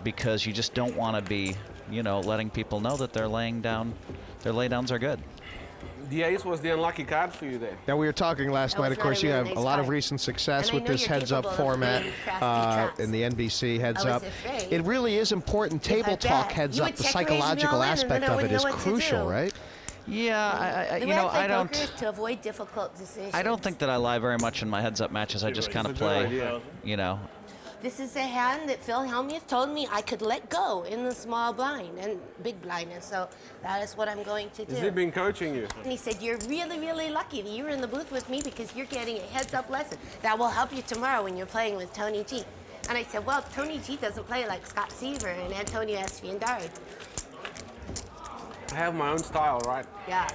because you just don't want to be, letting people know that they're laying down, their laydowns are good. The ace was the unlucky card for you there. Now, we were talking last That night, was of course, not a you really have a nice lot of card. recent success And I with know this you're heads-up capable of format playing crafty traps. in the NBC heads-up. afraid. It really is important. Table I talk bet, heads you up. would The check raise me psychological all in, and aspect then I of it wouldn't is know what to crucial, do. right? Yeah, The way I play I don't. poker is to avoid difficult decisions. I don't think that I lie very much in my heads-up matches. I just kind of It's a good play, idea. This is a hand that Phil Hellmuth told me I could let go in the small blind and big blind, and so that is what I'm going to do. Has he been coaching you? And he said, you're really, really lucky that you were in the booth with me because you're getting a heads-up lesson that will help you tomorrow when you're playing with Tony G. And I said, well, Tony G doesn't play like Scott Seiver and Antonio Esfandiari. I have my own style, right? Yeah.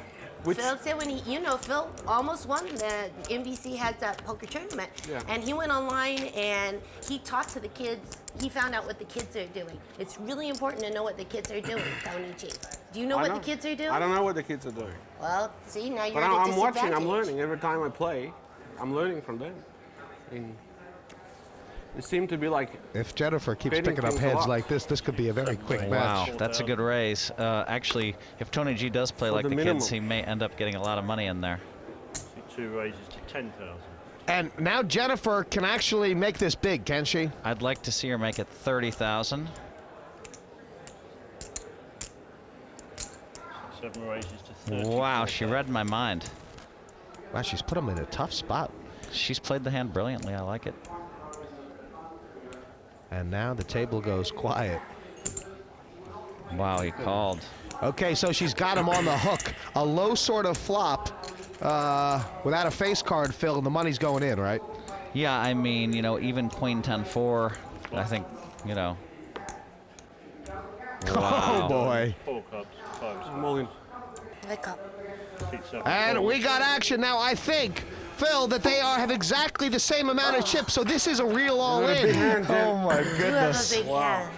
Which- Phil said when Phil almost won the NBC Heads-Up Poker Tournament. Yeah. And he went online and he talked to the kids. He found out what the kids are doing. It's really important to know what the kids are doing, Tony G. Do you know I what the kids are doing? I don't know what the kids are doing. Well, see, now you're But at a I'm disadvantage. watching, I'm learning. Every time I play, I'm learning from them. And it seemed to be like If Jennifer keeps betting picking up things a heads lot. like this could be a very quick Wow, match. that's a good raise. Actually, if Tony G does play For like the the minimum. kids, he may end up getting a lot of money in there. Seat 2 raises to 10,000. And now Jennifer can actually make this big, can she? I'd like to see her make it 30,000. 7 raises to 30. Wow, she read my mind. Wow, she's put him in a tough spot. She's played the hand brilliantly. I like it. And now the table goes quiet. Wow, he called. Okay, so she's got him on the hook. A low sort of flop without a face card, Phil, and the money's going in, right? Yeah, I mean, even Queen 10-4, I think, Oh, boy. 4 clubs, 5. More in. Wake up. And we got action now. I think, Phil, that they have exactly the same amount of chips, so this is a real all-in. Oh my You have a goodness. big hand.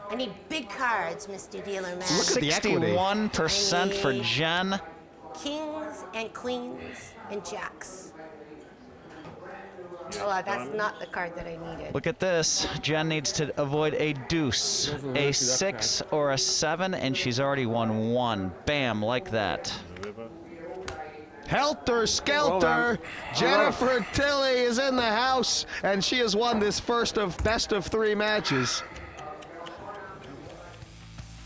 I need big cards, Mr. Dealer Man. Look at the equity. 61% for Jen. Kings and queens and jacks. Oh, that's not the card that I needed. Look at this. Jen needs to avoid a deuce, a 6 or a 7, and she's already won 1. Bam, like that. Helter Skelter. Jennifer Tilley is in the house, and she has won this first of best of 3 matches.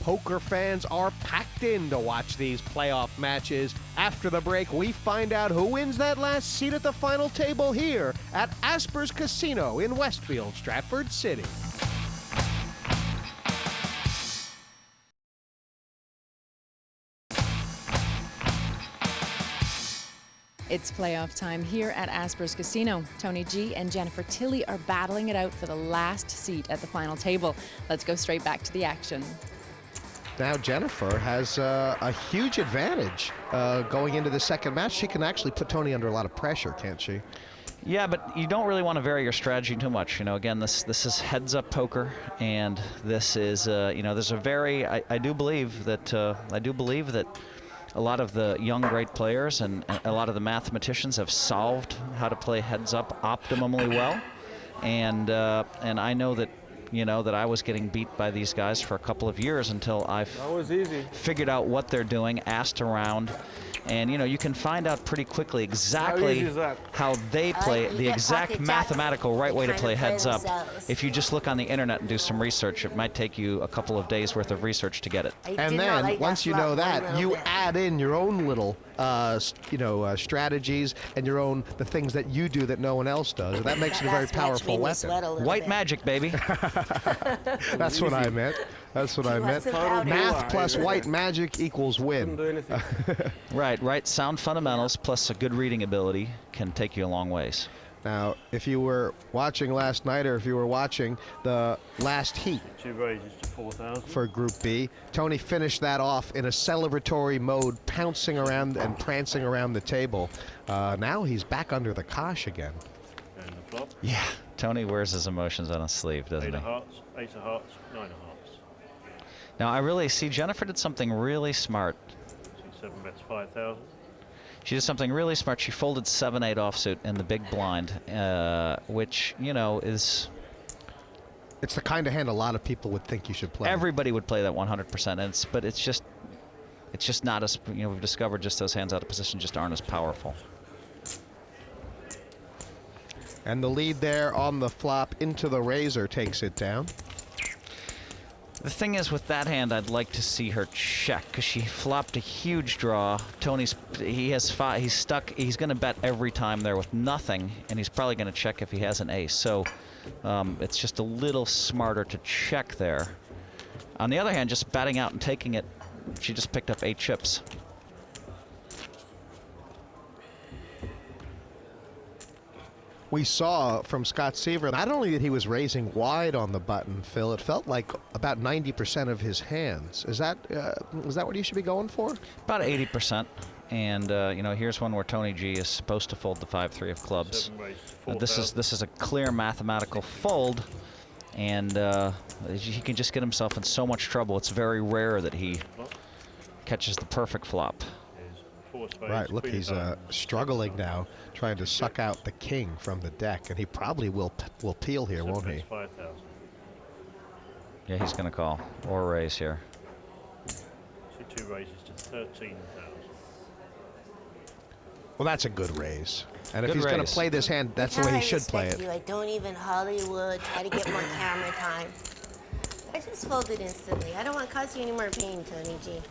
Poker fans are packed in to watch these playoff matches. After the break, we find out who wins that last seat at the final table here at Asper's Casino in Westfield, Stratford City. It's playoff time here at Asper's Casino. Tony G and Jennifer Tilley are battling it out for the last seat at the final table. Let's go straight back to the action. Now Jennifer has a huge advantage going into the second match. She can actually put Tony under a lot of pressure, can't she? Yeah, but you don't really want to vary your strategy too much. You know, again, this is heads-up poker, and this is, you know, there's a very, I do believe that a lot of the young great players and a lot of the mathematicians have solved how to play heads-up optimally well, and I know that. You know, that I was getting beat by these guys for a couple of years until I figured out what they're doing, asked around, and you know, you can find out pretty quickly exactly how they play, the exact mathematical right way to play heads up. If you just look on the internet and do some research, it might take you a couple of days worth of research to get it. And then once you know that, you add in your own little strategies and the things that you do that no one else does. And that makes it a very powerful weapon. White magic, baby. That's what I meant. That's what I meant. Math plus white magic equals win. Right. Sound fundamentals plus a good reading ability can take you a long ways. Now, if you were watching last night or if you were watching the last heat 2 raises to 4,000 for Group B, Tony finished that off in a celebratory mode, pouncing around and prancing around the table. Now he's back under the cosh again. And the flop. Yeah, Tony wears his emotions on his sleeve, doesn't 8 he? of hearts, 8 of hearts, 9 of hearts. Now, I really see Jennifer did something really smart. 7 bets 5,000. She did something really smart. She folded 7-8 offsuit in the big blind, which, you know, is... It's the kind of hand a lot of people would think you should play. Everybody would play that 100%, but it's just not as, you know, we've discovered just those hands out of position just aren't as powerful. And the lead there on the flop into the razor takes it down. The thing is, with that hand, I'd like to see her check because she flopped a huge draw. Tony's he's stuck. He's going to bet every time there with nothing, and he's probably going to check if he has an ace. So it's just a little smarter to check there. On the other hand, just batting out and taking it, she just picked up 8 chips. We saw from Scott Seiver not only that he was raising wide on the button, Phil, it felt like about 90% of his hands. Is that what you should be going for? About 80%. And you know, here's one where Tony G is supposed to fold the 5-3 of clubs. This is a clear mathematical fold, and he can just get himself in so much trouble. It's very rare that he catches the perfect flop. Right, look, he's struggling now, trying to suck out the king from the deck, and he probably will peel here, won't he? Yeah, he's going to call or raise here. 2 raises to 13,000. Well, that's a good raise. And if Good he's going raise. to play this hand, that's the way he should play it. I don't even Hollywood try to get more camera time. I just folded instantly. I don't want to cause you any more pain, Tony G.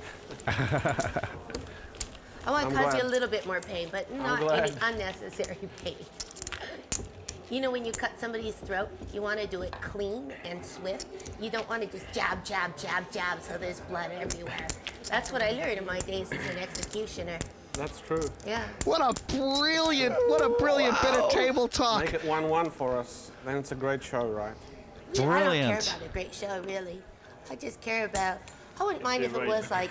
I want to cause you a little bit more pain, but not any unnecessary pain. You know, when you cut somebody's throat, you want to do it clean and swift. You don't want to just jab, jab, jab, jab, so there's blood everywhere. That's what I learned in my days as an executioner. That's true. Yeah. What a brilliant bit of table talk. Make it 1-1 for us. Then it's a great show, right? I don't care Brilliant. about a great show, really. I just care about. I wouldn't mind if it was like.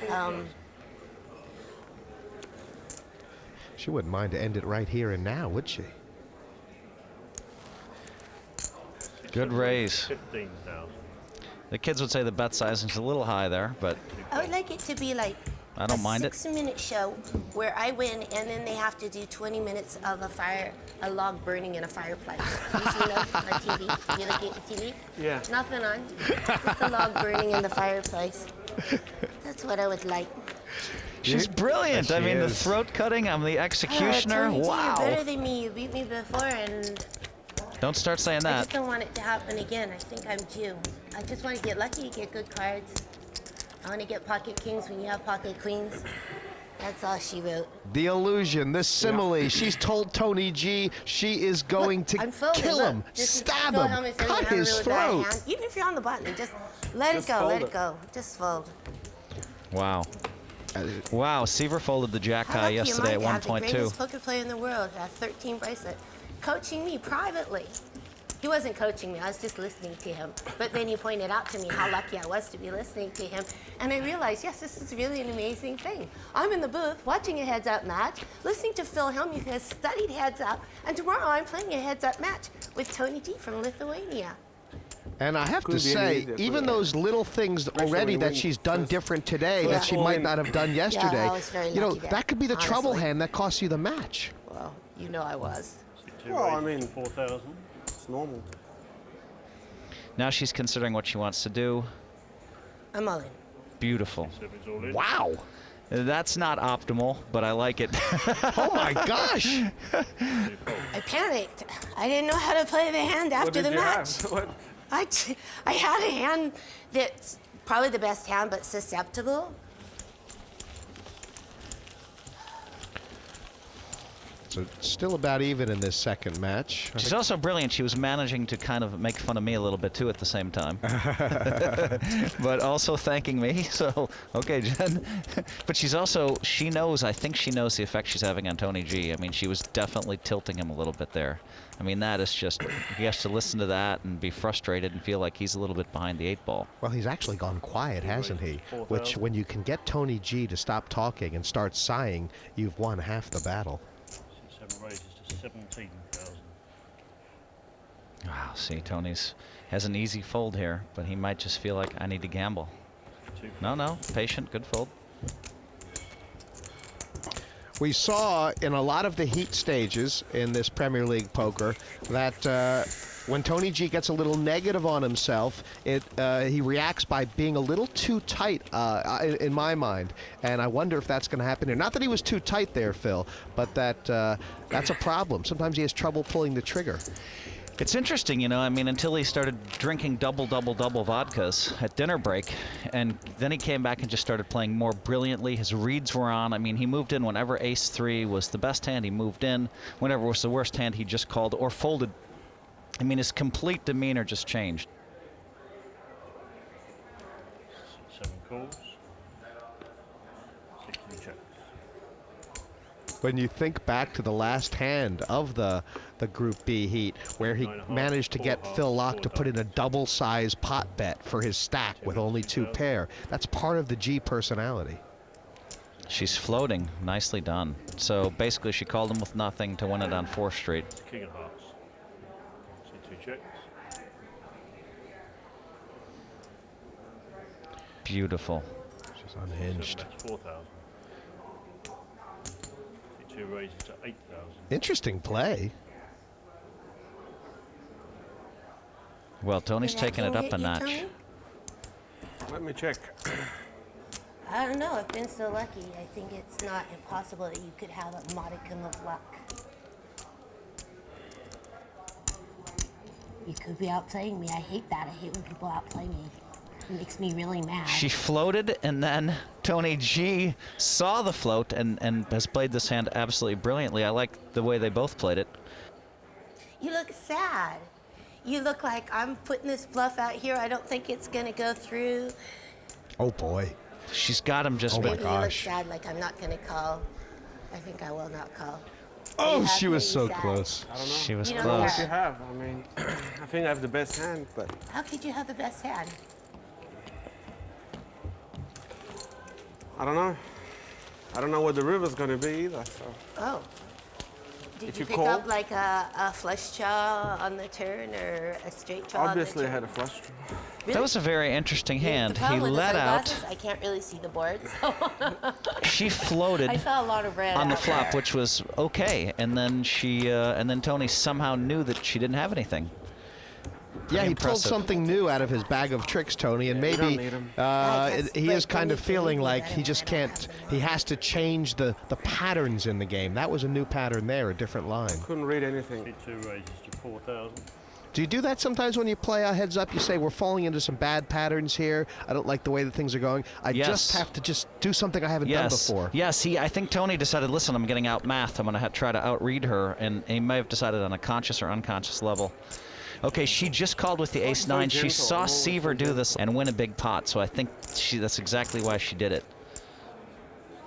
She wouldn't mind to end it right here and now, would she? Good raise. 15,000. The kids would say the bet size is a little high there, but I would like it to be like I don't mind a it. 6-minute show where I win and then they have to do 20 minutes of a log burning in a fireplace. You see those on TV? You look at the TV? Yeah. Nothing on. Just a log burning in the fireplace. That's what I would like. She's brilliant. She I mean, the is. throat cutting. I'm the executioner. Tony G, Wow. You're better than me. You beat me before and Don't start saying I that. just don't want it to happen again. I think I'm due. I just want to get lucky, get good cards. I want to get pocket kings when you have pocket queens. That's all she wrote. The illusion, the simile. She's told Tony G she is going to I'm folding. kill Look, him, this is stab Phil him, Hellmuth said he cut had a his really bad throat. hand. Even if you're on the button, just let Just it go, fold let it. it go. Just fold. Wow. Wow, Seiver folded the jack How high lucky am yesterday I at to have the 1.2. greatest poker player in the world, a 13 bracelet, coaching me privately. He wasn't coaching me, I was just listening to him. But then he pointed out to me how lucky I was to be listening to him. And I realized, yes, this is really an amazing thing. I'm in the booth watching a heads-up match, listening to Phil Hellmuth who has studied heads-up, and tomorrow I'm playing a heads-up match with Tony G from Lithuania. And I have to Could be say, easier, even couldn't it? those little things already when that you she's win done first. different today Yeah. that she might not have done yesterday, I was very you know, lucky there, that could be the trouble honestly. hand that costs you the match. Well, you know I was. Well, I mean, 4,000. it's normal. Now she's considering what she wants to do. I'm all in. Beautiful. So if it's all in. Wow. That's not optimal, but I like it. Oh my gosh. I panicked. I didn't know how to play the hand What after did the you match. have? What? I had a hand that's probably the best hand, but susceptible. So it's still about even in this second match. I She's think- also brilliant. She was managing to kind of make fun of me a little bit too at the same time. But also thanking me. So, okay, Jen. But she's also, she knows, I think she knows the effect she's having on Tony G. I mean, she was definitely tilting him a little bit there. I mean, that is just, he has to listen to that and be frustrated and feel like he's a little bit behind the 8-ball. Well, he's actually gone quiet, hasn't he? Which, when you can get Tony G to stop talking and start sighing, you've won half the battle. 7 raises to 17,000. Wow, see, Tony's has an easy fold here, but he might just feel like I need to gamble. No, patient, good fold. We saw in a lot of the heat stages in this Premier League poker that when Tony G gets a little negative on himself, he reacts by being a little too tight, in my mind. And I wonder if that's going to happen here. Not that he was too tight there, Phil, but that's a problem. Sometimes he has trouble pulling the trigger. It's interesting, you know, I mean, until he started drinking double vodkas at dinner break, and then he came back and just started playing more brilliantly. His reads were on. I mean, he moved in whenever ace-3 was the best hand, he moved in. Whenever it was the worst hand, he just called or folded. I mean, his complete demeanor just changed. 7 calls. 16 checks. When you think back to the last hand of the Group B heat, where he managed to get Phil Laak to put in a double-size pot bet for his stack with only 2 pair, that's part of the G personality. She's floating. Nicely done. So basically, she called him with nothing to win it on 4th Street. King of hearts. See 2 checks. Beautiful. She's unhinged. That's 4,000. See 2 raises to 8,000. Interesting play. Well, Tony's Did that taking it king up hit a you, notch. Tony? Let me check. I don't know. I've been so lucky. I think it's not impossible that you could have a modicum of luck. You could be outplaying me. I hate that. I hate when people outplay me. It makes me really mad. She floated, and then Tony G saw the float and has played this hand absolutely brilliantly. I like the way they both played it. You look sad. You look like I'm putting this bluff out here. I don't think it's going to go through. Oh, boy. She's got him just... Oh, my Maybe you look gosh. sad, like I'm not going to call. I think I will not call. Oh, You she have was me so sad. close. I don't know. She was You don't close. What you have? I mean, I think I have the best hand, but How could you have the best hand? I don't know. I don't know what the river's going to be either. So. Oh. Did If you you pick call- up like a flush draw on the turn or a straight draw Obviously, I on the had turn? a flush draw. Really? That was a very interesting hand. The He problem with the let out. sunglasses, I can't really see the board. So She floated I saw a lot of red on the out flop, there. which was okay, and then Tony somehow knew that she didn't have anything. Yeah, he pulled impressive. something new out of his bag of tricks, Tony, and You don't maybe need him. he is kind of feeling like he just can't. He has to change the patterns in the game. That was a new pattern there, a different line. Couldn't read anything. C2 raises to 4,000. Do you do that sometimes when you play a heads up? You say, we're falling into some bad patterns here. I don't like the way that things are going. I Yes. just have to just do something I haven't done before. Yes, I think Tony decided, listen, I'm getting out math. I'm going to try to outread her, and he may have decided on a conscious or unconscious level. Okay, she just called with the ace-9. She saw Seiver do this and win a big pot, so I think that's exactly why she did it.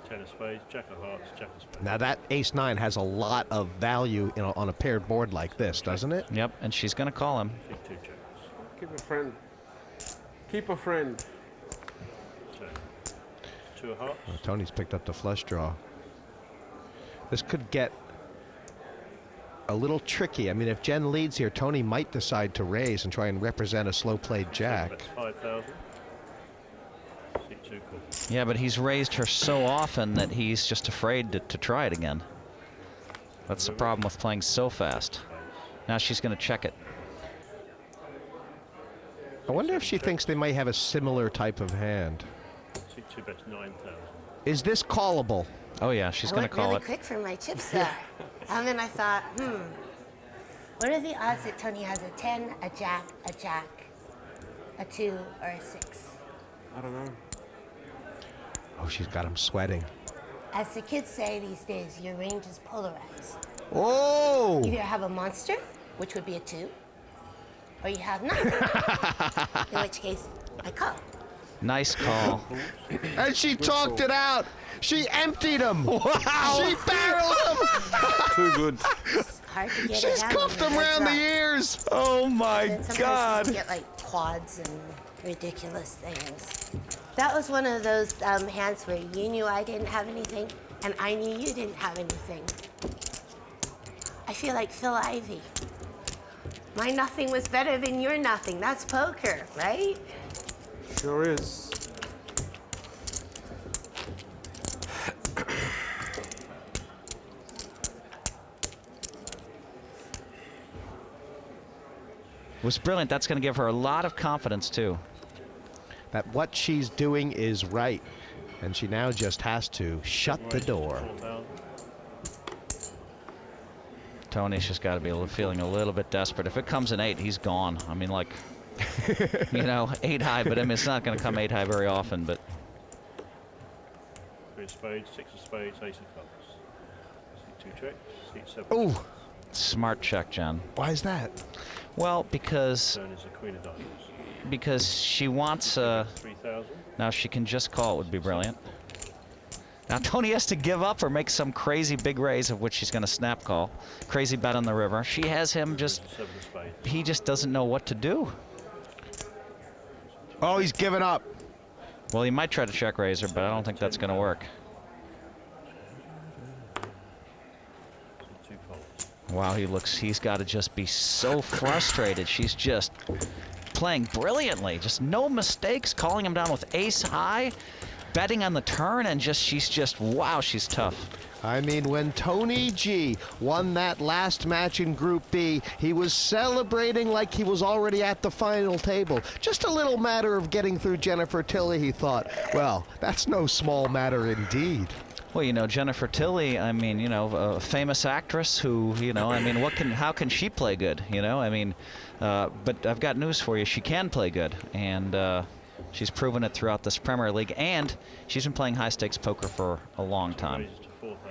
10 of spades, jack of hearts, jack of spades. Now that ace-9 has a lot of value on a paired board like this, doesn't it? Yep, and she's going to call him. C2 checks. Keep a friend. Keep a friend. 2 of hearts. Tony's picked up the flush draw. This could get a little tricky. I mean, if Jen leads here, Tony might decide to raise and try and represent a slow-played jack. That's 5,000. C2 call. Yeah, but he's raised her so often that he's just afraid to try it again. That's the problem with playing so fast. Now she's going to check it. I wonder if she thinks they might have a similar type of hand. C2 bets 9,000. Is this callable? Oh yeah, she's going to call I it. went really quick for my chips there. And then I thought, what are the odds that Tony has a 10, a jack, a 2, or a 6? I don't know. Oh, she's got him sweating. As the kids say these days, your range is polarized. Oh! You either have a monster, which would be a 2, or you have nothing. In which case, I call. Nice call. And she talked it out. She emptied him. Wow. She barreled him. Too good. It's hard to get She's a hand cuffed when him your around the head's up. ears. Oh my And sometimes God. you get like quads and ridiculous things. That was one of those hands where you knew I didn't have anything, and I knew you didn't have anything. I feel like Phil Ivey. My nothing was better than your nothing. That's poker, right? Sure is. Was brilliant. That's going to give her a lot of confidence too. That what she's doing is right. And she now just has to shut the door. 4,000. Tony's just got to be feeling a little bit desperate. If it comes in 8, he's gone. I mean, like, 8 high, but I mean, it's not going to come 8 high very often, but 3 of spades, 6 of spades, ace of clubs. C2 checks, C7. Ooh, smart check, Jen. why is that? Well, because Turn is a queen of diamonds. she wants 3,000. now she can just call. It would be brilliant. Now Tony has to give up or make some crazy big raise, of which she's going to snap call. Crazy bet on the river. She has him just, 7 of spades. he just doesn't know what to do. Oh, he's given up. Well, he might try to check raise her, but I don't think that's going to work. C2 folds. Wow, he's got to just be so frustrated. She's just playing brilliantly. Just no mistakes, calling him down with ace high, betting on the turn, and she's just, wow, she's tough. I mean, when Tony G won that last match in Group B, he was celebrating like he was already at the final table. Just a little matter of getting through Jennifer Tilly, he thought. Well, that's no small matter indeed. Well, Jennifer Tilly, I mean, a famous actress who, I mean, how can she play good, I mean, but I've got news for you. She can play good, and she's proven it throughout this Premier League, and she's been playing high-stakes poker for a long time. Raises to 4,000.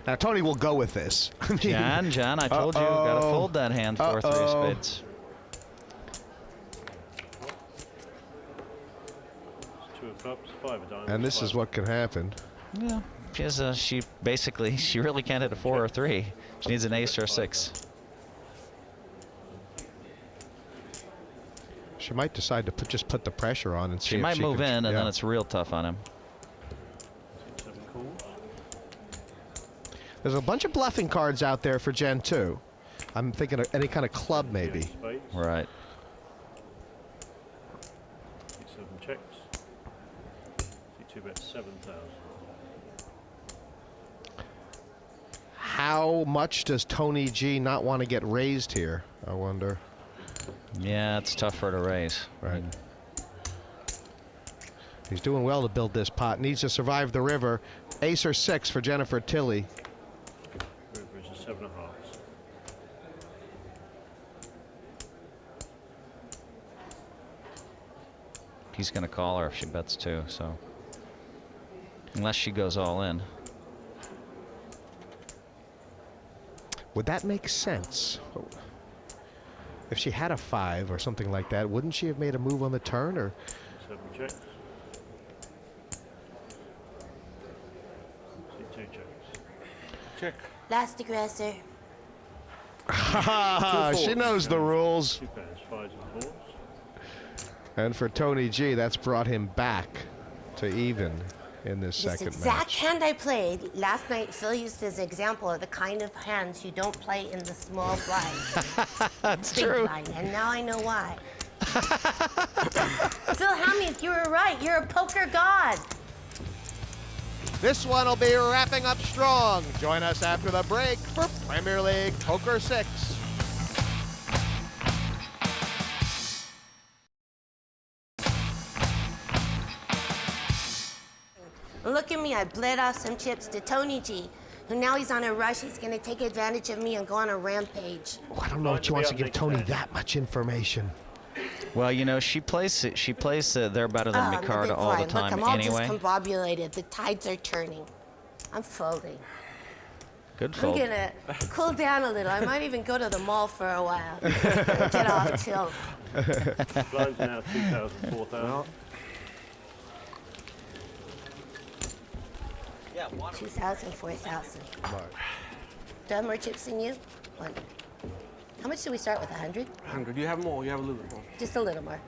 Now, Tony will go with this. I mean, John, I told you, got to fold that hand for 3 of spades. 2 of cups, 5 of diamonds. and this is what can happen. Yeah, she really can't hit a 4 or 3. She needs an ace or a 6. She might decide to just put the pressure on and see She if might move can, in, and then it's real tough on him. There's a bunch of bluffing cards out there for Gen 2. I'm thinking of any kind of club, maybe. Right. 7 checks. 2 bet 7,000. How much does Tony G not want to get raised here, I wonder? Yeah, it's tough for her to raise. Right. He's doing well to build this pot. Needs to survive the river. Ace or 6 for Jennifer Tilly. River is a 7 of hearts. He's going to call her if she bets 2, so. Unless she goes all in. Would that make sense? If she had a 5 or something like that, wouldn't she have made a move on the turn? Or 7 checks. 2 checks. Check. Last aggressor. She knows the rules. 2 pairs, 5s and 4s. And for Tony G, that's brought him back to even in this second exact match. hand I played last night. Phil used as an example of the kind of hands you don't play in the small blind. That's big true. Blind, and now I know why. Phil Hellmuth, you were right. You're a poker god. This one will be wrapping up strong. Join us after the break for Premier League Poker 6. Look at me, I bled off some chips to Tony G, who now he's on a rush. He's going to take advantage of me and go on a rampage. Oh, I don't know if she wants to give Tony that much information. Well, you know, she plays they're better than me card all the time Look, I'm all anyway. discombobulated. The tides are turning. I'm folding. Good I'm fold. going to cool down a little. I might even go to the mall for a while. Get off tilt. Blinds now 2,000, 4,000. 2,000, 4,000. Do I have more chips than you? 1. How much do we start with? 100? 100. You have more. You have a little bit more. Just a little more.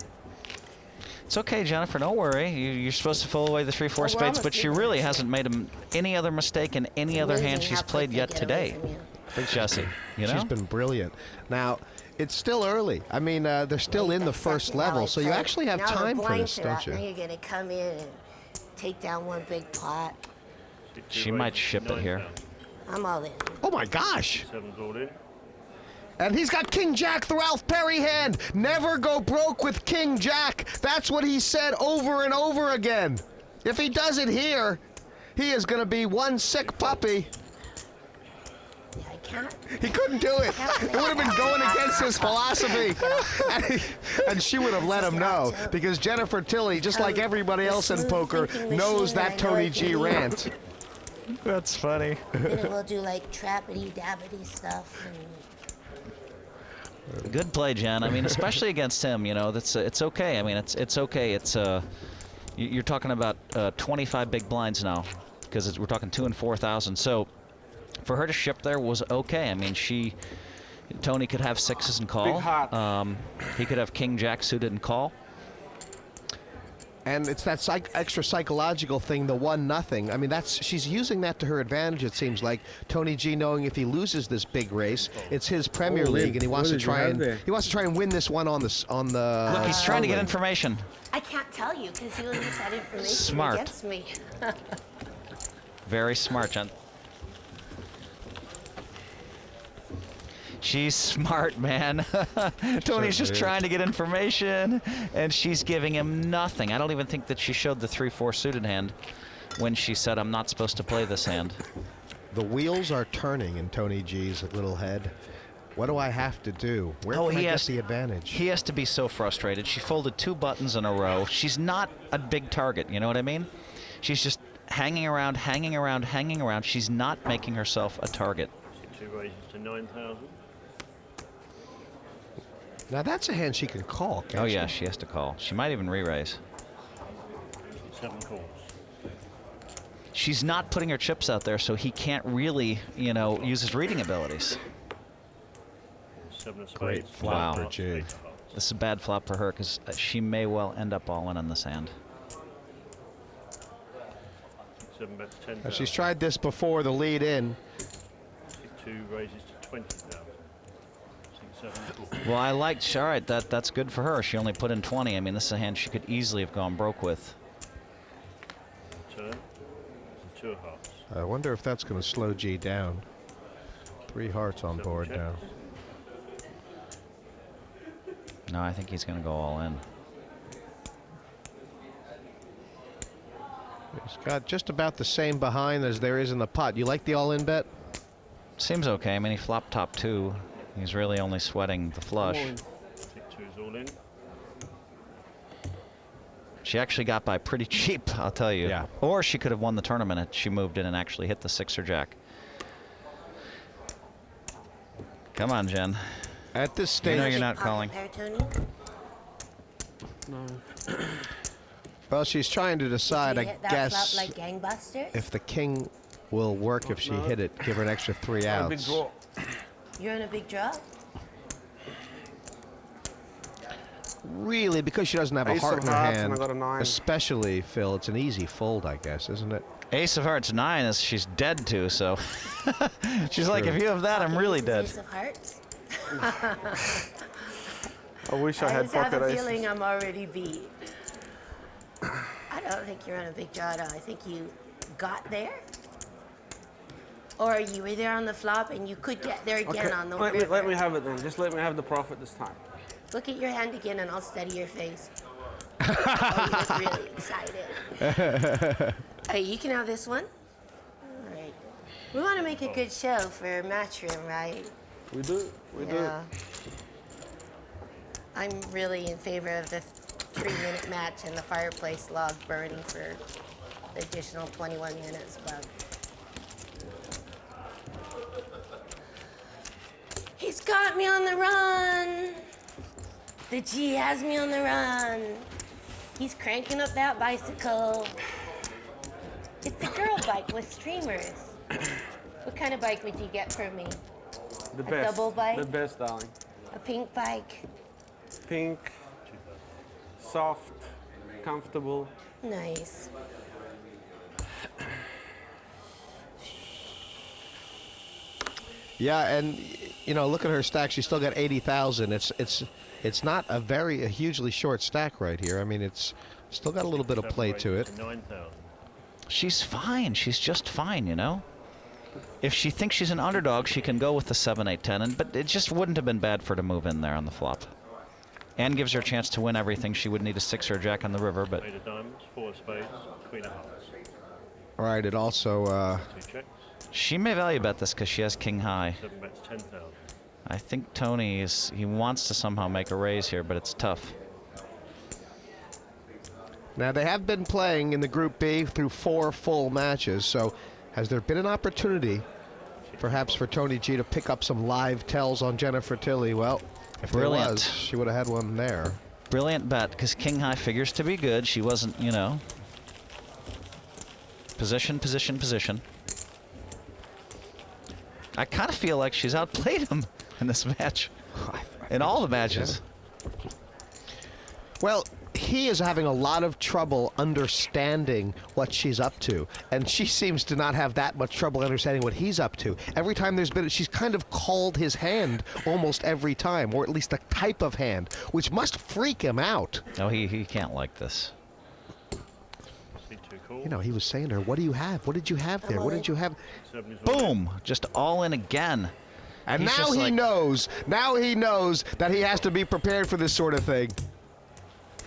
It's okay, Jennifer. Don't worry. You're supposed to fold away the 3-4 we're spades, almost but she even. really hasn't made any other mistake in any other hand amazing she's how quick played they yet get away today. from you. Big Jessie, you know? She's been brilliant. Now, it's still early. I mean, they're still in the first level, so you actually have now time the for blinds this, are don't out. you? Now you're going to come in and take down one big pot. She might ship it here. I'm all in. Oh my gosh! 7's all in. And he's got King Jack, the Ralph Perry hand. Never go broke with King Jack. That's what he said over and over again. If he does it here, he is going to be one sick puppy. I can't. He couldn't do it. It would have been going against his philosophy. And she would have let him know, because Jennifer Tilly, just like everybody else in poker, knows that Tony G rant. That's funny. Then we'll do like trappity-dabbity stuff. And Good play, Jen. I mean, especially against him, you know, it's okay. I mean, it's okay. It's you're talking about 25 big blinds now, because we're talking 2,000 and 4,000. So for her to ship there was okay. I mean, Tony could have 6s and call. Big heart. He could have King Jack suited and call. And it's that extra psychological thing, the 1-0. I mean, she's using that to her advantage, it seems like. Tony G knowing if he loses this big race, it's his Premier League, and he wants to try and win this one on the. Look, he's trying to get information. I can't tell you because you'll use that information Smart. against me. Very smart, Jen. She's smart, man. Tony's just trying to get information, and she's giving him nothing. I don't even think that she showed the 3-4 suited hand when she said, I'm not supposed to play this hand. The wheels are turning in Tony G's little head. What do I have to do? Where can I get the advantage? He has to be so frustrated. She folded 2 buttons in a row. She's not a big target, you know what I mean? She's just hanging around, hanging around, hanging around. She's not making herself a target. 2 raises to 9,000. Now that's a hand she can call, can't she? Yeah, she has to call. She might even re-raise. 7 calls. She's not putting her chips out there, so he can't really, you know, use his reading abilities. 7 of spades. Great flop for Wow. G. This is a bad flop for her because she may well end up all in on this hand. 7 bets 10,000. She's tried this before, the lead in. 2 raises to 20,000. Well, I liked, all right, that's good for her. She only put in 20. I mean, this is a hand she could easily have gone broke with. Turn. 2 of hearts. I wonder if that's going to slow G down. 3 hearts on board now. No, I think he's going to go all in. He's got just about the same behind as there is in the pot. You like the all-in bet? Seems okay. I mean, he flopped top 2. He's really only sweating the flush. Take 2 is all in. She actually got by pretty cheap, I'll tell you. Yeah. Or she could have won the tournament if she moved in and actually hit the 6 or jack. Come on, Jen. At this stage, you know you're not calling. Pair, Tony? No. Well, she's trying to decide, Did you I hit that guess, flop like gangbusters? if the king will work if she hit it. Give her an extra 3 outs. Big draw. You're in a big draw? Really, because she doesn't have a Ace heart of in her hearts and hand, I got a 9. especially, Phil, it's an easy fold, I guess, isn't it? Ace of hearts 9 is she's dead to, so she's like, if you have that, I'm really dead. Ace of hearts? I wish I I had just have pocket a aces. feeling I'm already beat. I don't think you're in a big draw at all. I think you got there. Or you were there on the flop and you could get there again on the river. Let me have it then. Just let me have the profit this time. Look at your hand again and I'll study your face. Oh, you look really excited. Hey, you can have this one. All right. We want to make a good show for Matchroom, right? We do. We do. I'm really in favor of the 3-minute match and the fireplace log burning for the additional 21 minutes. But he's got me on the run. The G has me on the run. He's cranking up that bicycle. It's a girl bike with streamers. What kind of bike would you get for me? The A best. double bike? The best, darling. A pink bike? Pink, soft, comfortable. Nice. Yeah, and you know, look at her stack. She's still got 80,000. It's not a hugely short stack right here. I mean, it's still got a little bit of play to it. 9,000. She's fine. She's just fine, you know? If she thinks she's an underdog, she can go with the 7, 8, 10, but it just wouldn't have been bad for her to move in there on the flop. And gives her a chance to win everything. She would need a 6 or a jack on the river, but... 8 of diamonds, 4 of spades, Queen of hearts. All right, it also... 2 checks. She may value bet this because she has king high. 7 bets 10,000. I think Tony he wants to somehow make a raise here, but it's tough. Now, they have been playing in the Group B through 4 full matches, so has there been an opportunity, perhaps for Tony G to pick up some live tells on Jennifer Tilly? Well, if there was, she would have had one there. Brilliant bet, because king high figures to be good. She wasn't, you know. Position, position, position. I kind of feel like she's outplayed him in this match. In all the matches. Well, he is having a lot of trouble understanding what she's up to, and she seems to not have that much trouble understanding what he's up to. Every time there's been, she's kind of called his hand almost every time, or at least a type of hand, which must freak him out. No, he can't like this. You know, he was saying to her, what do you have? What did you have there? What did you have? Boom! Just all in again. And He's now he knows. Now he knows that he has to be prepared for this sort of thing.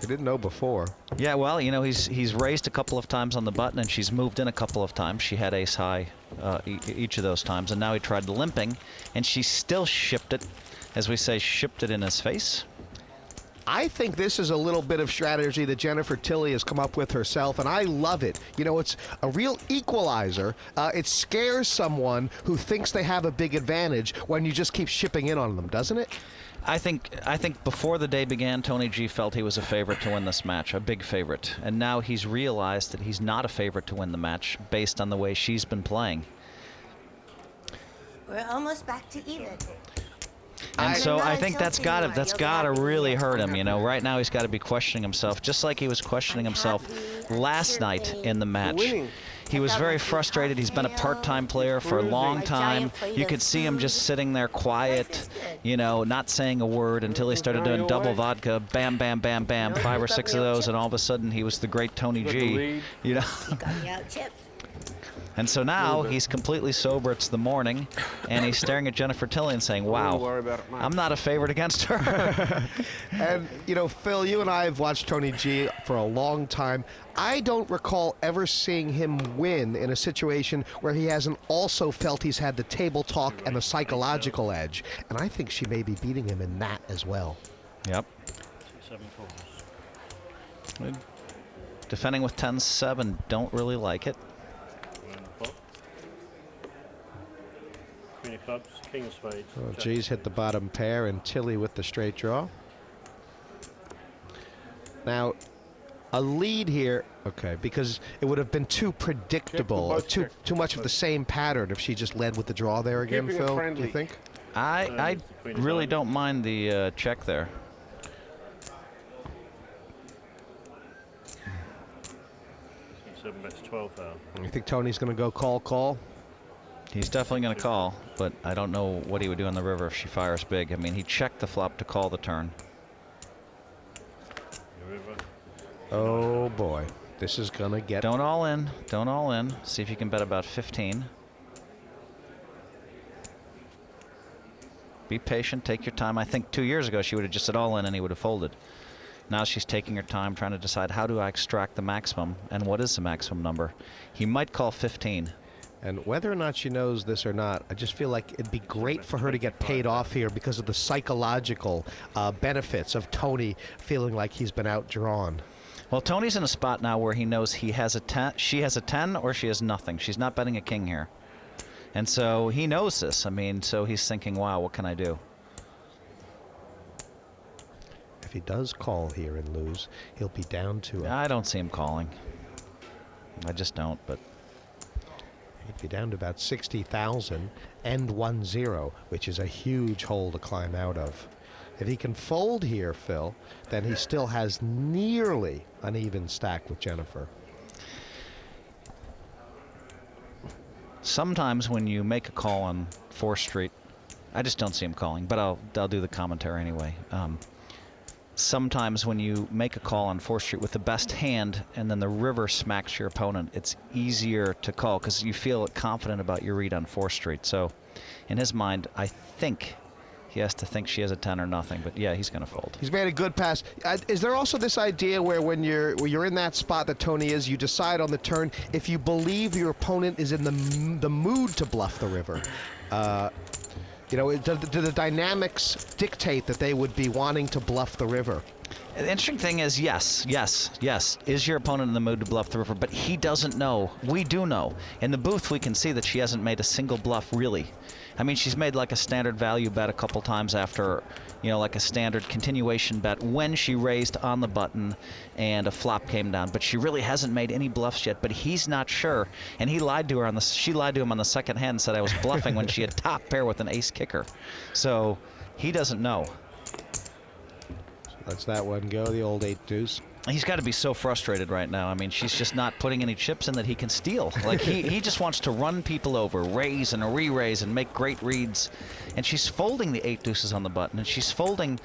He didn't know before. Yeah, well, you know, he's raised a couple of times on the button, and she's moved in a couple of times. She had ace high each of those times, and now he tried the limping, and she still shipped it, as we say, shipped it in his face. I think this is a little bit of strategy that Jennifer Tilly has come up with herself, and I love it. You know, it's a real equalizer. It scares someone who thinks they have a big advantage when you just keep shipping in on them, doesn't it? I think before the day began, Tony G felt he was a favorite to win this match, a big favorite. And now he's realized that he's not a favorite to win the match based on the way she's been playing. We're almost back to even. And so I think that's got to really hurt him. You know, right now he's got to be questioning himself, just like he was questioning himself last night in the match. He was very frustrated. He's been a part-time player for a long time. You could see him just sitting there quiet, you know, not saying a word until he started doing double vodka. Bam, bam, bam, bam, 5 or 6 of those, and all of a sudden he was the great Tony G. You know. And so now he's completely sober. It's the morning, and he's staring at Jennifer Tilly and saying, wow, I'm not a favorite against her. And, you know, Phil, you and I have watched Tony G for a long time. I don't recall ever seeing him win in a situation where he hasn't also felt he's had the table talk and the psychological edge. And I think she may be beating him in that as well. Yep. Defending with 10-7, don't really like it. Queen of clubs, king of spades. Oh, G's hit the bottom pair and Tilly with the straight draw. Now, a lead here, okay, because it would have been too predictable, too much of the same pattern if she just led with the draw there again, Phil, do you think? I really don't mind the check there. Seven bets 12 though. You think Tony's going to go call? He's definitely going to call, but I don't know what he would do on the river if she fires big. I mean, he checked the flop to call the turn. Oh boy, this is going to get... Don't all in. Don't all in. See if you can bet about 15. Be patient. Take your time. I think 2 years ago she would have just said all in and he would have folded. Now she's taking her time trying to decide, how do I extract the maximum and what is the maximum number? He might call 15. And whether or not she knows this or not, I just feel like it'd be great for her to get paid off here because of the psychological benefits of Tony feeling like he's been outdrawn. Well, Tony's in a spot now where he knows he has a 10, she has a 10 or she has nothing. She's not betting a king here. And so he knows this. I mean, so he's thinking, wow, what can I do? If he does call here and lose, he'll be down to... I don't see him calling. I just don't, but... He'd be down to about 60,000 and 1-0, which is a huge hole to climb out of. If he can fold here, Phil, then he still has nearly an even stack with Jennifer. Sometimes when you make a call on 4th Street, I just don't see him calling, but I'll do the commentary anyway. Sometimes when you make a call on 4th Street with the best hand and then the river smacks your opponent, it's easier to call because you feel confident about your read on 4th Street. So in his mind, I think he has to think she has a 10 or nothing, but yeah, he's going to fold. He's made a good pass. Is there also this idea where when you're in that spot that Tony is, you decide on the turn if you believe your opponent is in the mood to bluff the river? You know, do the dynamics dictate that they would be wanting to bluff the river? The interesting thing is, yes. Is your opponent in the mood to bluff the river? But he doesn't know. We do know. In the booth, we can see that she hasn't made a single bluff, really. I mean, she's made like a standard value bet a couple times after, you know, like a standard continuation bet when she raised on the button and a flop came down. But she really hasn't made any bluffs yet. But he's not sure, and he lied to her on the. She lied to him on the second hand and said I was bluffing when she had top pair with an ace kicker. So he doesn't know. Lets that one go, the old 8-deuce. He's got to be so frustrated right now. I mean, she's just not putting any chips in that he can steal. Like, he just wants to run people over, raise and re-raise and make great reads. And she's folding the 8 deuces on the button, and she's folding,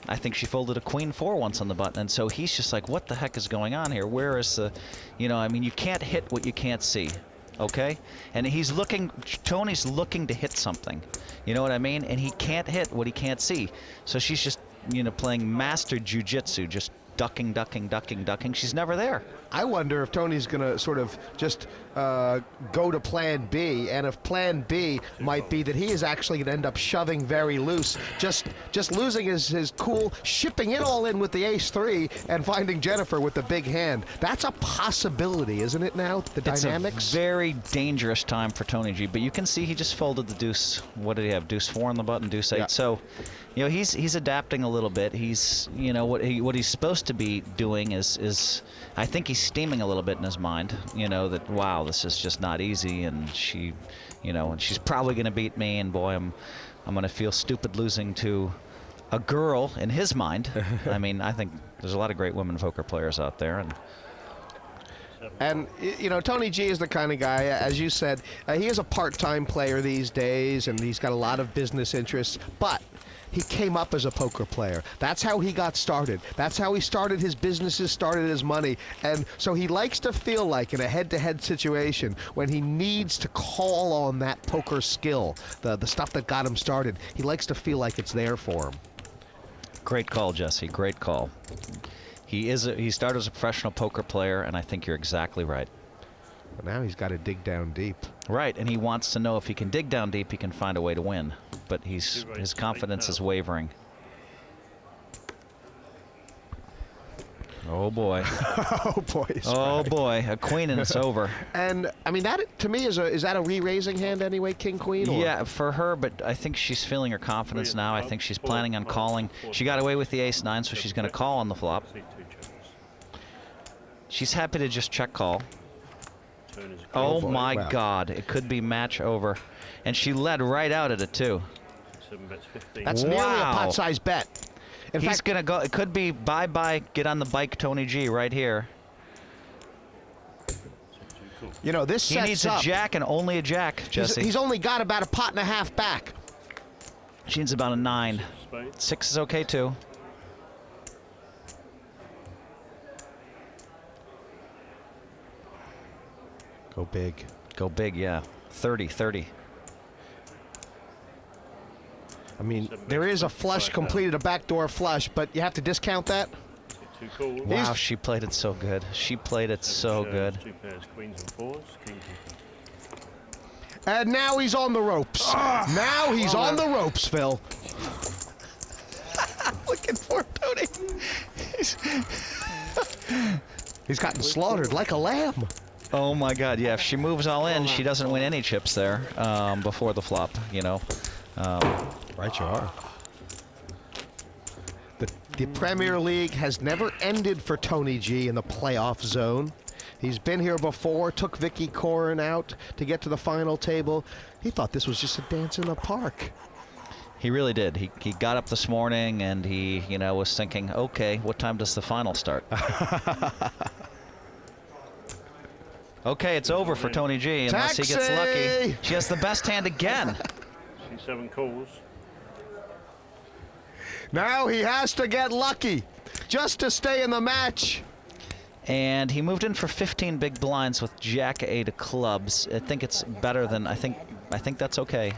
I think she folded a queen 4 once on the button. And so he's just like, what the heck is going on here? Where is the, you know, I mean, you can't hit what you can't see. Okay? And he's looking, Tony's looking to hit something. You know what I mean? And he can't hit what he can't see. So she's just, you know, playing master jiu-jitsu, just ducking. She's never there. I wonder if Tony's going to sort of just go to plan B, and if plan B might be that he is actually going to end up shoving very loose, just losing his cool, shipping it all in with the ace-3 and finding Jennifer with the big hand. That's a possibility, isn't it now, the dynamics? It's a very dangerous time for Tony G, but you can see he just folded the deuce. What did he have? Deuce 4 on the button, deuce 8. Yeah. So, you know, he's adapting a little bit. He's, you know, what he's supposed to be doing is I think he's steaming a little bit in his mind, you know, that, wow, this is just not easy, and she, you know, and she's probably going to beat me, and boy, I'm going to feel stupid losing to a girl in his mind. I mean, I think there's a lot of great women poker players out there. And, you know, Tony G is the kind of guy, as you said, he is a part-time player these days, and he's got a lot of business interests, but he came up as a poker player. That's how he got started. That's how he started his businesses, started his money. And so he likes to feel like in a head-to-head situation when he needs to call on that poker skill, the stuff that got him started, he likes to feel like it's there for him. Great call, Jesse. Great call. He started as a professional poker player, and I think you're exactly right. But now he's got to dig down deep. Right, and he wants to know if he can dig down deep, he can find a way to win. But his confidence is wavering. Oh boy. Oh boy. Oh boy, a queen and it's over. And I mean, that to me is that a re-raising hand anyway, king queen? Or? Yeah, for her, but I think she's feeling her confidence now. I think she's planning on calling. She got away with the ace-9, so she's going to call on the flop. She's happy to just check call. Oh my God, it could be match over. And she led right out at it too. That's nearly a pot-sized bet. In He's fact, gonna go. It could be bye-bye, get on the bike, Tony G, right here. You know, this sets He needs up. a jack and only a jack, Jesse. He's only got about a pot and a half back. She needs about a 9. 6 is okay too. Go big. Go big, yeah. 30. I mean, there is a flush completed, a backdoor flush, but you have to discount that. Wow, she played it so good. She played it so good. 2 pairs, queens and 4s, kings and And now he's on the ropes. Now he's on the ropes, Phil. Looking for Tony. He's gotten slaughtered like a lamb. Oh my God, yeah. If she moves all in, she doesn't win any chips there before the flop, you know. Right you are. The Premier League has never ended for Tony G in the playoff zone. He's been here before, took Vicky Corin out to get to the final table. He thought this was just a dance in the park. He really did. He got up this morning and he, you know, was thinking, okay, what time does the final start? Okay, it's over for Tony G unless he gets lucky. She has the best hand again. 7 calls. Now he has to get lucky just to stay in the match. And he moved in for 15 big blinds with Jack 8 of clubs. I think it's better than, I think that's okay.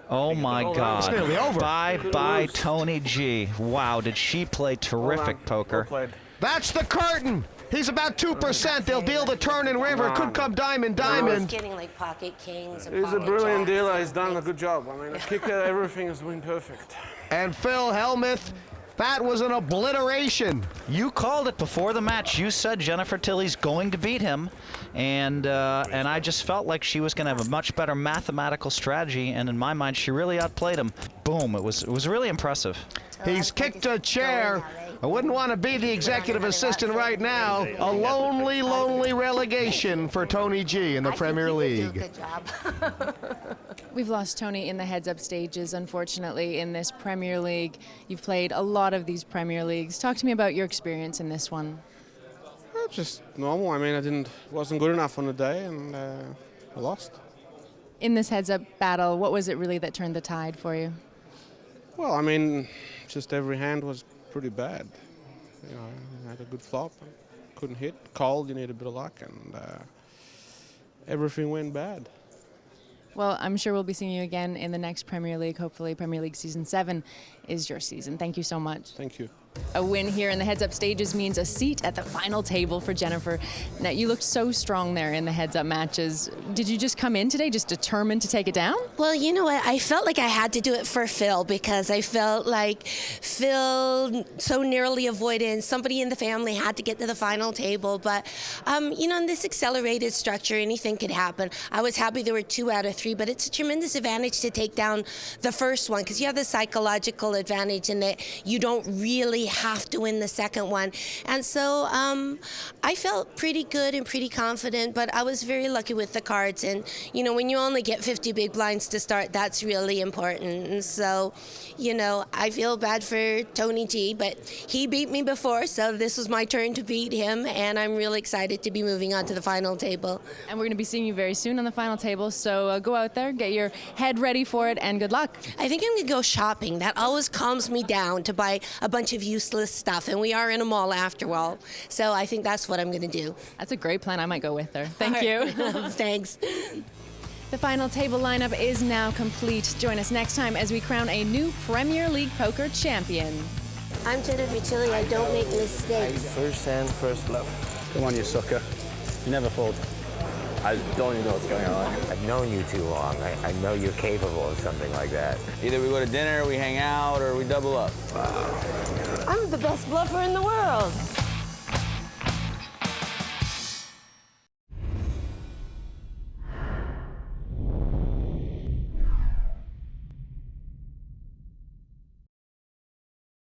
Oh my God. It's nearly over. Bye, Tony G. Wow, did she play terrific poker. That's the curtain. He's about 2%. They'll deal the turn and river. Could come diamond. He's getting like pocket kings and He's a pocket brilliant jacks. dealer. He's done a good job. I mean, the kicker, everything is doing perfect. And Phil Hellmuth, that was an obliteration. You called it before the match. You said Jennifer Tilley's going to beat him, and I just felt like she was going to have a much better mathematical strategy, and in my mind, she really outplayed him. Boom! It was really impressive. He's kicked a chair. I wouldn't want to be the executive assistant right now. A lonely, lonely relegation for Tony G in the Premier League. Good job. We've lost Tony in the heads-up stages, unfortunately, in this Premier League. You've played a lot of these Premier Leagues. Talk to me about your experience in this one. Well, just normal. I mean, wasn't good enough on the day, and I lost. In this heads-up battle, what was it really that turned the tide for you? Well, I mean, just every hand was pretty bad. You know, I had a good flop, couldn't hit. Called, you need a bit of luck, and everything went bad. Well, I'm sure we'll be seeing you again in the next Premier League. Hopefully, Premier League Season 7 is your season. Thank you so much. Thank you. A win here in the heads-up stages means a seat at the final table for Jennifer. Now, you looked so strong there in the heads-up matches. Did you just come in today just determined to take it down? Well, you know what? I felt like I had to do it for Phil because I felt like Phil so narrowly avoided and somebody in the family had to get to the final table. But, you know, in this accelerated structure, anything could happen. I was happy there were 2 out of 3, but it's a tremendous advantage to take down the first one because you have the psychological advantage in that you don't really really have to win the second one. And so I felt pretty good and pretty confident, but I was very lucky with the cards. And, you know, when you only get 50 big blinds to start, that's really important. And so, you know, I feel bad for Tony G, but he beat me before, so this was my turn to beat him, and I'm really excited to be moving on to the final table. And we're going to be seeing you very soon on the final table, so go out there, get your head ready for it, and good luck. I think I'm going to go shopping. That always calms me down to buy a bunch of useless stuff, and we are in a mall after all, so I think that's what I'm going to do. That's a great plan. I might go with her. Thank you. Thanks. The final table lineup is now complete. Join us next time as we crown a new Premier League poker champion. I'm Jennifer Chili. I don't make mistakes. First hand, first bluff. Come on, you sucker. You never fold. I don't even know what's going on. I've known you too long. I know you're capable of something like that. Either we go to dinner, we hang out, or we double up. I'm the best bluffer in the world.